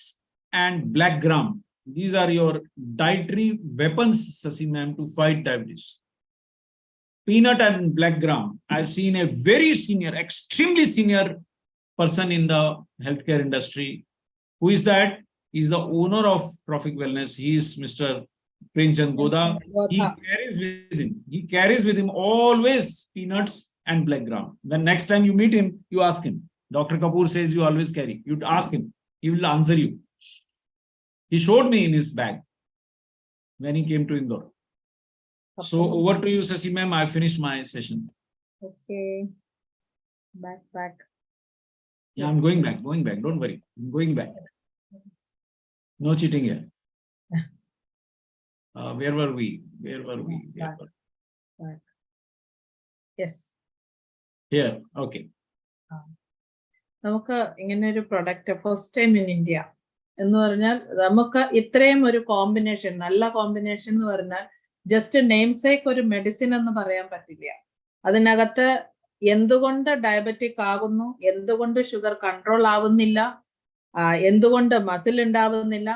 and black gram. These are your dietary weapons, Sasi ma'am, to fight diabetes. Peanut and black gram. I've seen a very senior, extremely senior person in the healthcare industry. Who is that? He's the owner of Trophic Wellness. He is Mr. Premchand Goda. He carries with him always peanuts and black gram. When next time you meet him, you ask him. Dr. Kapoor says you always carry. You ask him. He will answer you. He showed me in his bag when he came to Indore. Okay. So over to you, Sasi ma'am. I finished my session. Okay. Back. Yeah, yes. I'm going back. Don't worry. I'm going back. No cheating here. Where were we? Back. Yes. Here. Okay. നമുക്ക് ഇങ്ങനെ ഒരു product first time in India എന്ന് പറഞ്ഞാൽ നമുക്ക് ഇത്രയും ഒരു combination, നല്ല combination എന്ന് പറഞ്ഞാൽ ജസ്റ്റ് നെയിംസേക്ക് ഒരു മെഡിസിൻ എന്ന് പറയാൻ പറ്റില്ല. അതിനകത്ത് എന്തുകൊണ്ട് ഡയബറ്റിക് ആകുന്നു, എന്തുകൊണ്ട് ഷുഗർ കൺട്രോൾ ആവുന്നില്ല, എന്തുകൊണ്ട് മസിൽ ഉണ്ടാവുന്നില്ല.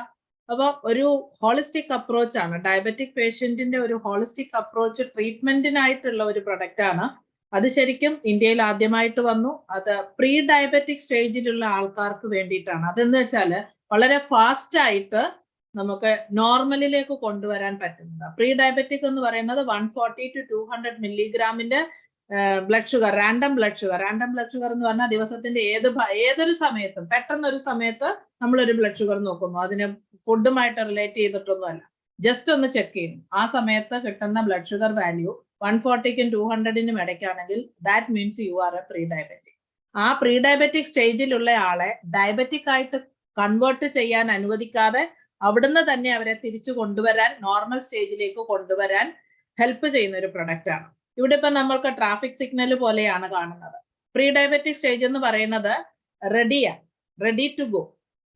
അപ്പൊ ഒരു ഹോളിസ്റ്റിക് അപ്രോച്ച് ആണ്. ഡയബറ്റിക് പേഷ്യന്റിന്റെ ഒരു ഹോളിസ്റ്റിക് അപ്രോച്ച് ട്രീറ്റ്മെന്റിനായിട്ടുള്ള ഒരു പ്രൊഡക്റ്റ് ആണ്. അത് ശരിക്കും ഇന്ത്യയിൽ ആദ്യമായിട്ട് വന്നു. അത് പ്രീ ഡയബറ്റിക് സ്റ്റേജിലുള്ള ആൾക്കാർക്ക് വേണ്ടിയിട്ടാണ്. അതെന്ന് വെച്ചാൽ വളരെ ഫാസ്റ്റ് ആയിട്ട് നമുക്ക് നോർമലിലേക്ക് കൊണ്ടുവരാൻ പറ്റുന്നത്. പ്രീ ഡയബറ്റിക് എന്ന് പറയുന്നത് 140 to 200 മില്ലിഗ്രാമിന്റെ blood sugar, random blood sugar എന്ന് പറഞ്ഞാൽ ദിവസത്തിന്റെ ഏതൊരു സമയത്തും പെട്ടെന്നൊരു സമയത്ത് നമ്മളൊരു ബ്ലഡ് ഷുഗർ നോക്കുന്നു. അതിന് ഫുഡുമായിട്ട് റിലേറ്റ് ചെയ്തിട്ടൊന്നുമല്ല, ജസ്റ്റ് ഒന്ന് ചെക്ക് ചെയ്യും. ആ സമയത്ത് കിട്ടുന്ന ബ്ലഡ് ഷുഗർ വാല്യൂ 140ക്കും 200നും ഇടയ്ക്കാണെങ്കിൽ that means you are a pre diabetic. ആ പ്രീ ഡയബറ്റിക് സ്റ്റേജിലുള്ള ആളെ ഡയബറ്റിക് ആയിട്ട് കൺവേർട്ട് ചെയ്യാൻ അനുവദിക്കാതെ അവിടുന്ന് തന്നെ അവരെ തിരിച്ചു കൊണ്ടുവരാൻ, നോർമൽ സ്റ്റേജിലേക്ക് കൊണ്ടുവരാൻ ഹെൽപ്പ് ചെയ്യുന്ന ഒരു പ്രൊഡക്റ്റ് ആണ്. ഇവിടെ ഇപ്പൊ നമ്മൾക്ക് ട്രാഫിക് സിഗ്നൽ പോലെയാണ് കാണുന്നത്. പ്രീ ഡയബറ്റിക് സ്റ്റേജ് എന്ന് പറയുന്നത് റെഡി ടു ഗോ.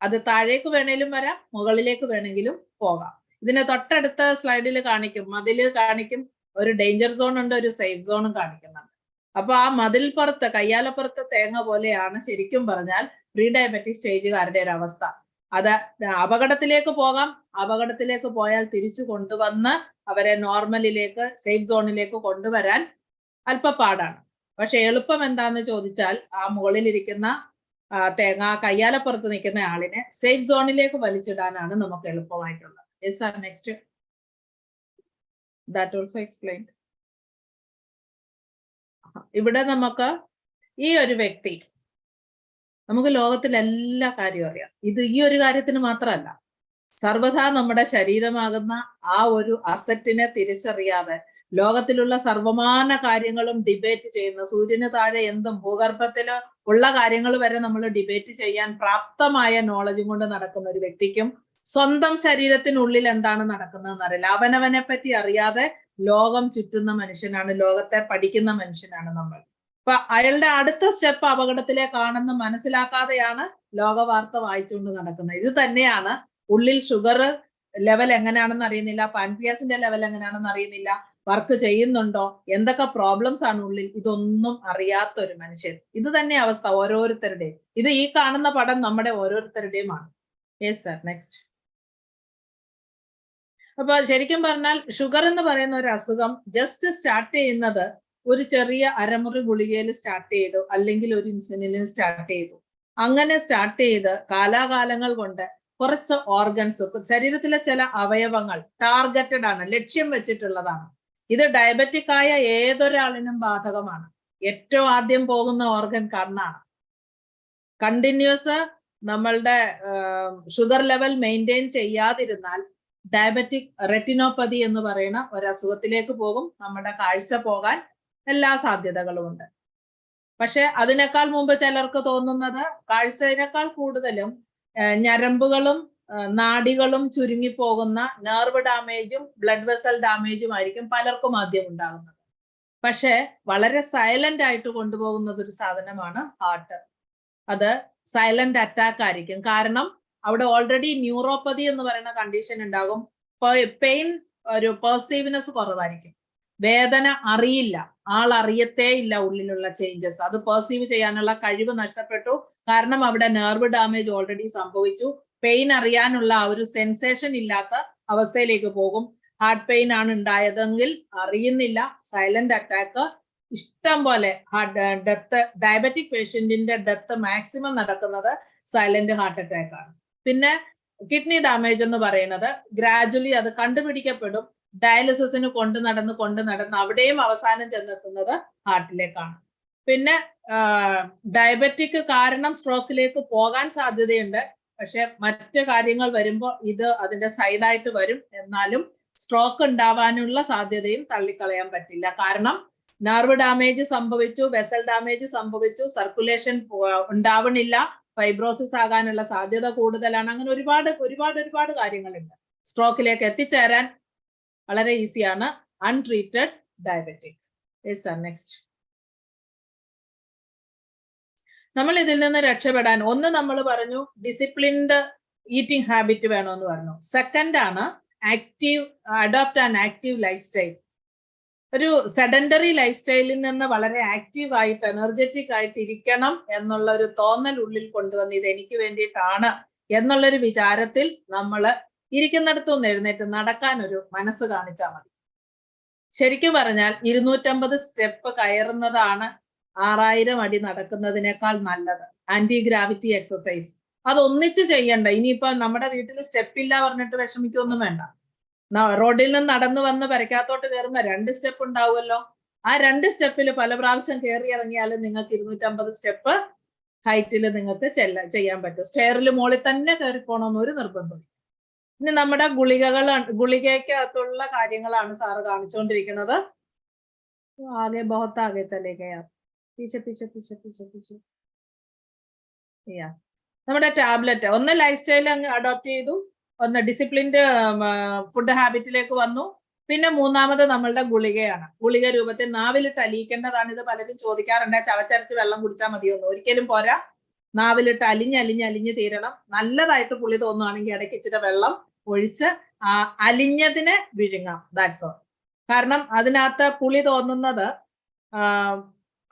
അത് താഴേക്ക് വേണേലും വരാം, മുകളിലേക്ക് വേണമെങ്കിലും പോകാം. ഇതിന് തൊട്ടടുത്ത സ്ലൈഡിൽ കാണിക്കും, മതില് കാണിക്കും, ഒരു ഡേഞ്ചർ സോൺ ഉണ്ട്, ഒരു സേഫ് സോണും കാണിക്കുന്നുണ്ട്. അപ്പൊ ആ മതിൽ പുറത്ത്, കയ്യാലപ്പുറത്ത് തേങ്ങ പോലെയാണ് ശരിക്കും പറഞ്ഞാൽ പ്രീ ഡയബറ്റിക് സ്റ്റേജുകാരുടെ ഒരു അവസ്ഥ. അത് അപകടത്തിലേക്ക് പോകാം. അപകടത്തിലേക്ക് പോയാൽ തിരിച്ചു കൊണ്ടുവന്ന് അവരെ നോർമലിലേക്ക്, സേഫ് സോണിലേക്ക് കൊണ്ടുവരാൻ അല്പപ്പാടാണ്. പക്ഷെ എളുപ്പം എന്താന്ന് ചോദിച്ചാൽ ആ മുകളിലിരിക്കുന്ന തേങ്ങ, കയ്യാലപ്പുറത്ത് നിൽക്കുന്ന ആളിനെ സേഫ് സോണിലേക്ക് വലിച്ചിടാനാണ് നമുക്ക് എളുപ്പമായിട്ടുള്ളത്. Yes, sir. Next. That also explained. ഇവിടെ നമുക്ക് ഈ ഒരു വ്യക്തി, നമുക്ക് ലോകത്തിൽ എല്ലാ കാര്യവും അറിയാം. ഇത് ഈ ഒരു കാര്യത്തിന് മാത്രമല്ല, സർവ്വഥാ നമ്മുടെ ശരീരമാകുന്ന ആ ഒരു അസറ്റിനെ തിരിച്ചറിയാതെ ലോകത്തിലുള്ള സർവമാന കാര്യങ്ങളും ഡിബേറ്റ് ചെയ്യുന്ന, സൂര്യന് താഴെ എന്തും ഭൂഗർഭത്തില് ഉള്ള കാര്യങ്ങൾ വരെ നമ്മൾ ഡിബേറ്റ് ചെയ്യാൻ പ്രാപ്തമായ നോളജും കൊണ്ട് നടക്കുന്ന ഒരു വ്യക്തിക്കും സ്വന്തം ശരീരത്തിനുള്ളിൽ എന്താണ് നടക്കുന്നതെന്ന് അറിയില്ല. അവനവനെ പറ്റി അറിയാതെ ലോകം ചുറ്റുന്ന മനുഷ്യനാണ്, ലോകത്തെ പഠിക്കുന്ന മനുഷ്യനാണ് നമ്മൾ. അപ്പൊ അയാളുടെ അടുത്ത സ്റ്റെപ്പ് അപകടത്തിലേക്കാണെന്ന് മനസ്സിലാക്കാതെയാണ് ലോകവാർത്ത വായിച്ചുകൊണ്ട് നടക്കുന്നത്. ഇത് തന്നെയാണ് ഉള്ളിൽ ഷുഗർ ലെവൽ എങ്ങനെയാണെന്ന് അറിയുന്നില്ല, പാൻക്രിയാസിന്റെ ലെവൽ എങ്ങനെയാണെന്ന് അറിയുന്നില്ല, വർക്ക് ചെയ്യുന്നുണ്ടോ, എന്തൊക്കെ പ്രോബ്ലംസ് ആണ് ഉള്ളിൽ, ഇതൊന്നും അറിയാത്ത ഒരു മനുഷ്യൻ. ഇത് തന്നെ അവസ്ഥ ഓരോരുത്തരുടെയും. ഇത് ഈ കാണുന്ന പടം നമ്മുടെ ഓരോരുത്തരുടെയുമാണ്. Yes sir, next. അപ്പൊ ശരിക്കും പറഞ്ഞാൽ ഷുഗർ എന്ന് പറയുന്ന ഒരു അസുഖം ജസ്റ്റ് സ്റ്റാർട്ട് ചെയ്യുന്നത് ഒരു ചെറിയ അരമുറി ഗുളികയിൽ സ്റ്റാർട്ട് ചെയ്തു, അല്ലെങ്കിൽ ഒരു ഇൻസുലിനിൽ സ്റ്റാർട്ട് ചെയ്തു. അങ്ങനെ സ്റ്റാർട്ട് ചെയ്ത് കാലാകാലങ്ങൾ കൊണ്ട് കുറച്ച് ഓർഗൻസ്, ശരീരത്തിലെ ചില അവയവങ്ങൾ ടാർഗറ്റഡ് ആണ്, ലക്ഷ്യം വെച്ചിട്ടുള്ളതാണ്. ഇത് ഡയബറ്റിക് ആയ ഏതൊരാളിനും ബാധകമാണ്. ഏറ്റവും ആദ്യം പോകുന്ന ഓർഗൻ കണ്ണാണ്. കണ്ടിന്യൂസ് നമ്മളുടെ ഷുഗർ ലെവൽ മെയിൻറ്റെയിൻ ചെയ്യാതിരുന്നാൽ ഡയബറ്റിക് റെറ്റിനോപ്പതി എന്ന് പറയുന്ന ഒരു അസുഖത്തിലേക്ക് പോകും. നമ്മുടെ കാഴ്ച പോകാൻ എല്ലാ സാധ്യതകളും ഉണ്ട്. പക്ഷെ അതിനേക്കാൾ മുമ്പ് ചിലർക്ക് തോന്നുന്നത് കാഴ്ചയിനേക്കാൾ കൂടുതലും ഞരമ്പുകളും നാഡികളും ചുരുങ്ങിപ്പോകുന്ന നെർവ് ഡാമേജും ബ്ലഡ് വെസൽ ഡാമേജും ആയിരിക്കും പലർക്കും ആദ്യം ഉണ്ടാകുന്നത്. പക്ഷെ വളരെ സൈലന്റ് ആയിട്ട് കൊണ്ടുപോകുന്നത് ഒരു സാധനമാണ് ഹാർട്ട്. അത് സൈലന്റ് അറ്റാക്ക് ആയിരിക്കും. കാരണം അവിടെ ഓൾറെഡി ന്യൂറോപ്പതി എന്ന് പറയുന്ന കണ്ടീഷൻ ഉണ്ടാകും. പെയിൻ ഒരു പെർസീവ്നെസ് കുറവായിരിക്കും. വേദന അറിയില്ല, ആൾ അറിയത്തേ ഇല്ല ഉള്ളിലുള്ള ചേഞ്ചസ്. അത് പെർസീവ് ചെയ്യാനുള്ള കഴിവ് നഷ്ടപ്പെട്ടു. കാരണം അവിടെ നെർവ് ഡാമേജ് ഓൾറെഡി സംഭവിച്ചു. പെയിൻ അറിയാനുള്ള ആ ഒരു സെൻസേഷൻ ഇല്ലാത്ത അവസ്ഥയിലേക്ക് പോകും. ഹാർട്ട് പെയിൻ ആണ് ഉണ്ടായതെങ്കിൽ അറിയുന്നില്ല. സൈലന്റ് അറ്റാക്ക് ഇഷ്ടം പോലെ ഡെത്ത്, ഡയബറ്റിക് പേഷ്യന്റിന്റെ ഡെത്ത് മാക്സിമം നടക്കുന്നത് സൈലന്റ് ഹാർട്ട് അറ്റാക്ക് ആണ്. പിന്നെ കിഡ്നി ഡാമേജ് എന്ന് പറയുന്നത് ഗ്രാജുവലി അത് കണ്ടുപിടിക്കപ്പെടും. ഡയാലിസിസിന് കൊണ്ട് നടന്ന് അവിടെയും അവസാനം ചെന്നെത്തുന്നത് ഹാർട്ടിലേക്കാണ്. പിന്നെ ഡയബറ്റിക് കാരണം സ്ട്രോക്കിലേക്ക് പോകാൻ സാധ്യതയുണ്ട്. പക്ഷെ മറ്റ് കാര്യങ്ങൾ വരുമ്പോൾ ഇത് അതിന്റെ സൈഡായിട്ട് വരും. എന്നാലും സ്ട്രോക്ക് ഉണ്ടാവാനുള്ള സാധ്യതയും തള്ളിക്കളയാൻ പറ്റില്ല. കാരണം നെർവ് ഡാമേജ് സംഭവിച്ചു, വെസൽ ഡാമേജ് സംഭവിച്ചു, സർക്കുലേഷൻ ഉണ്ടാവണില്ല, ഫൈബ്രോസിസ് ആകാനുള്ള സാധ്യത കൂടുതലാണ്. അങ്ങനെ ഒരുപാട് കാര്യങ്ങളുണ്ട്. സ്ട്രോക്കിലേക്ക് എത്തിച്ചേരാൻ വളരെ ഈസിയാണ് untreated diabetic. Yes sir, next. നമ്മൾ ഇതിൽ നിന്ന് രക്ഷപ്പെടാൻ ഒന്ന് നമ്മൾ പറഞ്ഞു ഡിസിപ്ലിൻഡ് ഈറ്റിംഗ് ഹാബിറ്റ് വേണമെന്ന് പറഞ്ഞു. സെക്കൻഡ് ആണ് adopt an active life style. ഒരു സെഡന്ററി ലൈഫ് സ്റ്റൈലിൽ നിന്ന് വളരെ ആക്റ്റീവ് ആയിട്ട് എനർജറ്റിക് ആയിട്ട് ഇരിക്കണം എന്നുള്ള ഒരു തോന്നൽ ഉള്ളിൽ കൊണ്ടുവന്ന് ഇത് എനിക്ക് വേണ്ടിയിട്ടാണ് എന്നുള്ളൊരു വിചാരത്തിൽ നമ്മൾ ഇരിക്കുന്നിടത്തുനിന്ന് എഴുന്നേറ്റ് നടക്കാൻ ഒരു മനസ്സ് കാണിച്ചാൽ മതി. ശരിക്കും പറഞ്ഞാൽ 250 സ്റ്റെപ്പ് കയറുന്നതാണ് 6000 അടി നടക്കുന്നതിനേക്കാൾ നല്ലത്. ആന്റി ഗ്രാവിറ്റി എക്സസൈസ് അത് ഒന്നിച്ച് ചെയ്യണ്ട. ഇനിയിപ്പോ നമ്മുടെ വീട്ടിൽ സ്റ്റെപ്പ് ഇല്ല പറഞ്ഞിട്ട് വിഷമിക്കൊന്നും വേണ്ട. റോഡിൽ നിന്ന് നടന്നു വന്ന് പരക്കാത്തോട്ട് കയറുമ്പോ 2 സ്റ്റെപ്പ് ഉണ്ടാവുമല്ലോ. ആ 2 സ്റ്റെപ്പിൽ പല പ്രാവശ്യം കയറി ഇറങ്ങിയാലും നിങ്ങൾക്ക് 250 സ്റ്റെപ്പ് ഹൈറ്റിൽ നിങ്ങൾക്ക് ചെയ്യാൻ പറ്റും. സ്റ്റെയറിൽ മുകളിൽ തന്നെ കയറി പോകണമെന്ന് ഒരു നിർബന്ധമില്ല. ഇനി നമ്മുടെ ഗുളികയ്ക്കകത്തുള്ള കാര്യങ്ങളാണ് സാറ് കാണിച്ചുകൊണ്ടിരിക്കുന്നത്. ആകെ ബഹുത്ത് ആകെ ചലേഗ യാർ, പീछे പീछे പീछे പീछे പീछे. നമ്മുടെ ടാബ്ലറ്റ് ഒന്ന് ലൈഫ് സ്റ്റൈൽ അങ്ങ് അഡോപ്റ്റ് ചെയ്തു, ഒന്ന് ഡിസിപ്ലിൻഡ് ഫുഡ് ഹാബിറ്റിലേക്ക് വന്നു. പിന്നെ മൂന്നാമത് നമ്മളുടെ ഗുളികയാണ്. ഗുളിക രൂപത്തിൽ നാവിലിട്ട് അലിയിക്കേണ്ടതാണ്. ഇത് പലരും ചോദിക്കാറുണ്ട്, ചവച്ചരച്ച് വെള്ളം കുടിച്ചാൽ മതിയൊന്നും. ഒരിക്കലും പോരാ, നാവിലിട്ട് അലിഞ്ഞ് തീരണം. നല്ലതായിട്ട് പുളി തോന്നുവാണെങ്കിൽ ഇടയ്ക്ക് ഇച്ചിരി വെള്ളം ഒഴിച്ച് അലിഞ്ഞതിനെ വിഴുങ്ങാം. That's all. കാരണം അതിനകത്ത് പുളി തോന്നുന്നത്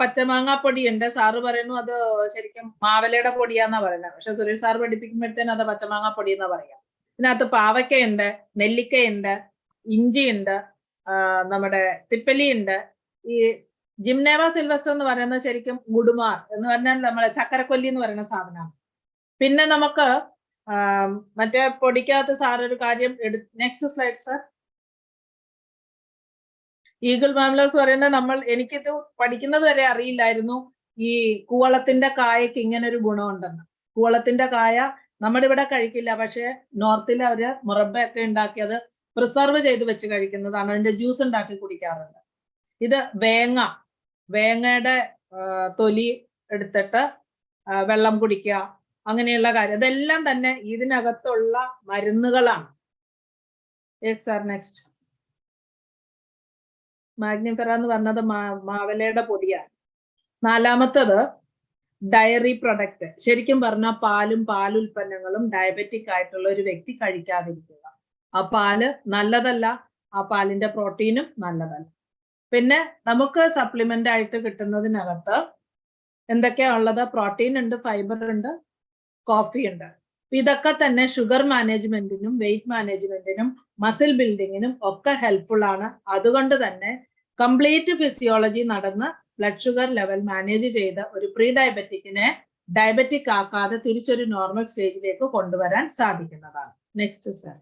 പച്ചമാങ്ങാപ്പൊടി ഉണ്ട്. സാറ് പറയുന്നു അത് ശരിക്കും മാവലയുടെ പൊടിയാന്നാ പറയുന്നത്. പക്ഷെ സുരേഷ് സാറ് പഠിപ്പിക്കുമ്പോഴത്തേനും അത് പച്ചമാങ്ങാപ്പൊടി എന്നാ പറയാം. ഇതിനകത്ത് പാവയ്ക്കയുണ്ട്, നെല്ലിക്കയുണ്ട്, ഇഞ്ചിയുണ്ട്, നമ്മുടെ തിപ്പലിയുണ്ട്. ഈ ജിംനേവ സിൽവസ്റ്റർ എന്ന് പറയുന്നത് ശരിക്കും ഗുഡുമാർ എന്ന് പറഞ്ഞാൽ നമ്മളെ ചക്കരക്കൊല്ലി എന്ന് പറയുന്ന സാധനമാണ്. പിന്നെ നമുക്ക് മറ്റേ പൊടിക്കകത്ത് സാറൊരു കാര്യം നെക്സ്റ്റ് സ്ലൈഡ് സർ. ഈഗിൾ മാംലോസ് പറയുന്നത് എനിക്കിത് പഠിക്കുന്നത് വരെ അറിയില്ലായിരുന്നു ഈ കൂവളത്തിന്റെ കായക്ക് ഇങ്ങനെ ഒരു ഗുണമുണ്ടെന്ന്. കൂവളത്തിന്റെ കായ നമ്മുടെ ഇവിടെ കഴിക്കില്ല, പക്ഷെ നോർത്തിൽ അവര് മുറബയൊക്കെ ഉണ്ടാക്കിയത് പ്രിസർവ് ചെയ്ത് വെച്ച് കഴിക്കുന്നതാണ്. അതിന്റെ ജ്യൂസ് ഉണ്ടാക്കി കുടിക്കാറുണ്ട്. ഇത് വേങ്ങയുടെ തൊലി എടുത്തിട്ട് വെള്ളം കുടിക്കുക, അങ്ങനെയുള്ള കാര്യം. ഇതെല്ലാം തന്നെ ഇതിനകത്തുള്ള മരുന്നുകളാണ്. Yes sir, next. മാഗ്നിഫെറ എന്ന് പറഞ്ഞത് മാവലയുടെ പൊടിയാണ്. നാലാമത്തത് ഡയറി പ്രൊഡക്റ്റ്. ശരിക്കും പറഞ്ഞാൽ പാലും പാലുൽപ്പന്നങ്ങളും ഡയബറ്റിക് ആയിട്ടുള്ള ഒരു വ്യക്തി കഴിക്കാതിരിക്കുക. ആ പാല് നല്ലതല്ല, ആ പാലിന്റെ പ്രോട്ടീനും നല്ലതല്ല. പിന്നെ നമുക്ക് സപ്ലിമെന്റ് ആയിട്ട് കിട്ടുന്നതിനകത്ത് എന്തൊക്കെയാ ഉള്ളത്? പ്രോട്ടീൻ ഉണ്ട്, ഫൈബർ ഉണ്ട്, കോഫി ഉണ്ട്. ഇതൊക്കെ തന്നെ ഷുഗർ മാനേജ്മെന്റിനും വെയിറ്റ് മാനേജ്മെന്റിനും മസിൽ ബിൽഡിങ്ങിനും ഒക്കെ ഹെൽപ്ഫുൾ ആണ്. അതുകൊണ്ട് തന്നെ കംപ്ലീറ്റ് ഫിസിയോളജി നടന്ന് ബ്ലഡ് ഷുഗർ ലെവൽ മാനേജ് ചെയ്ത് ഒരു പ്രീ ഡയബറ്റിക്കിനെ ഡയബറ്റിക് ആക്കാതെ തിരിച്ചൊരു നോർമൽ സ്റ്റേജിലേക്ക് കൊണ്ടുവരാൻ സാധിക്കുന്നതാണ്. Next sir.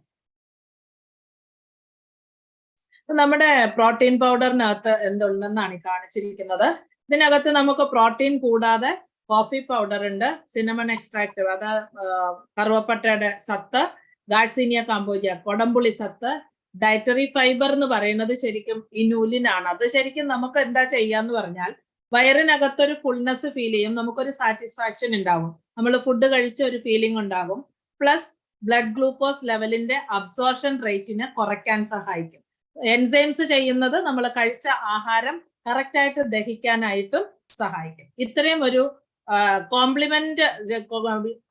നമ്മുടെ പ്രോട്ടീൻ പൗഡറിനകത്ത് എന്തുണ്ടെന്നാണ് ഈ കാണിച്ചിരിക്കുന്നത്. ഇതിനകത്ത് നമുക്ക് പ്രോട്ടീൻ കൂടാതെ കോഫി പൗഡർ ഉണ്ട്, സിനമൺ എക്സ്ട്രാക്ട്, അത് കറുവപ്പട്ടയുടെ സത്ത്, ഗാർസീനിയ കാമ്പോജിയ കൊടംപുളി സത്ത്. ഡയറ്ററി ഫൈബർ എന്ന് പറയുന്നത് ശരിക്കും ഇനൂലിനാണ്. അത് ശരിക്കും നമുക്ക് എന്താ ചെയ്യാന്ന് പറഞ്ഞാൽ വയറിനകത്തൊരു ഫുൾനെസ് ഫീൽ ചെയ്യും, നമുക്കൊരു സാറ്റിസ്ഫാക്ഷൻ ഉണ്ടാവും, നമ്മൾ ഫുഡ് കഴിച്ച ഒരു ഫീലിംഗ് ഉണ്ടാകും. പ്ലസ് ബ്ലഡ് ഗ്ലൂക്കോസ് ലെവലിന്റെ അബ്സോർഷൻ റേറ്റിനെ കുറയ്ക്കാൻ സഹായിക്കും. എൻസൈംസ് ചെയ്യുന്നത് നമ്മൾ കഴിച്ച ആഹാരം കറക്റ്റ് ആയിട്ട് ദഹിക്കാനായിട്ടും സഹായിക്കും. ഇത്രയും ഒരു കോംപ്ലിമെന്റ്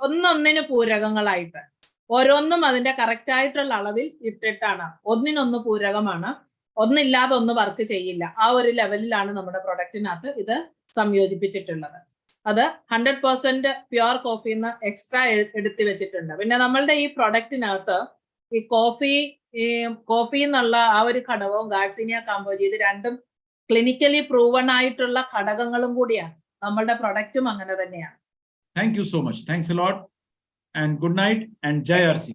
ഒന്നൊന്നിന് പൂരകങ്ങളായിട്ട് ഓരോന്നും അതിന്റെ കറക്റ്റ് ആയിട്ടുള്ള അളവിൽ ഇട്ടിട്ടാണ്. ഒന്നിനൊന്ന് പൂരകമാണ്, ഒന്നില്ലാതെ ഒന്ന് വർക്ക് ചെയ്യില്ല. ആ ഒരു ലെവലിലാണ് നമ്മുടെ പ്രൊഡക്റ്റിനകത്ത് ഇത് സംയോജിപ്പിച്ചിട്ടുള്ളത്. അത് 100% പ്യുവർ കോഫിന്ന് എക്സ്ട്രാ എടുത്തു വെച്ചിട്ടുണ്ട്. പിന്നെ നമ്മളുടെ ഈ പ്രൊഡക്റ്റിനകത്ത് ഈ കോഫി എന്നുള്ള ആ ഒരു ഘടകവും ഗാർസിനിയ കാമ്പോജി ഇത് രണ്ടും ക്ലിനിക്കലി പ്രൂവൺ ആയിട്ടുള്ള ഘടകങ്ങളും കൂടിയാണ്. നമ്മളുടെ പ്രൊഡക്റ്റും അങ്ങനെ തന്നെയാണ്. Thank you so much. Thanks a lot and good night and Jai RC.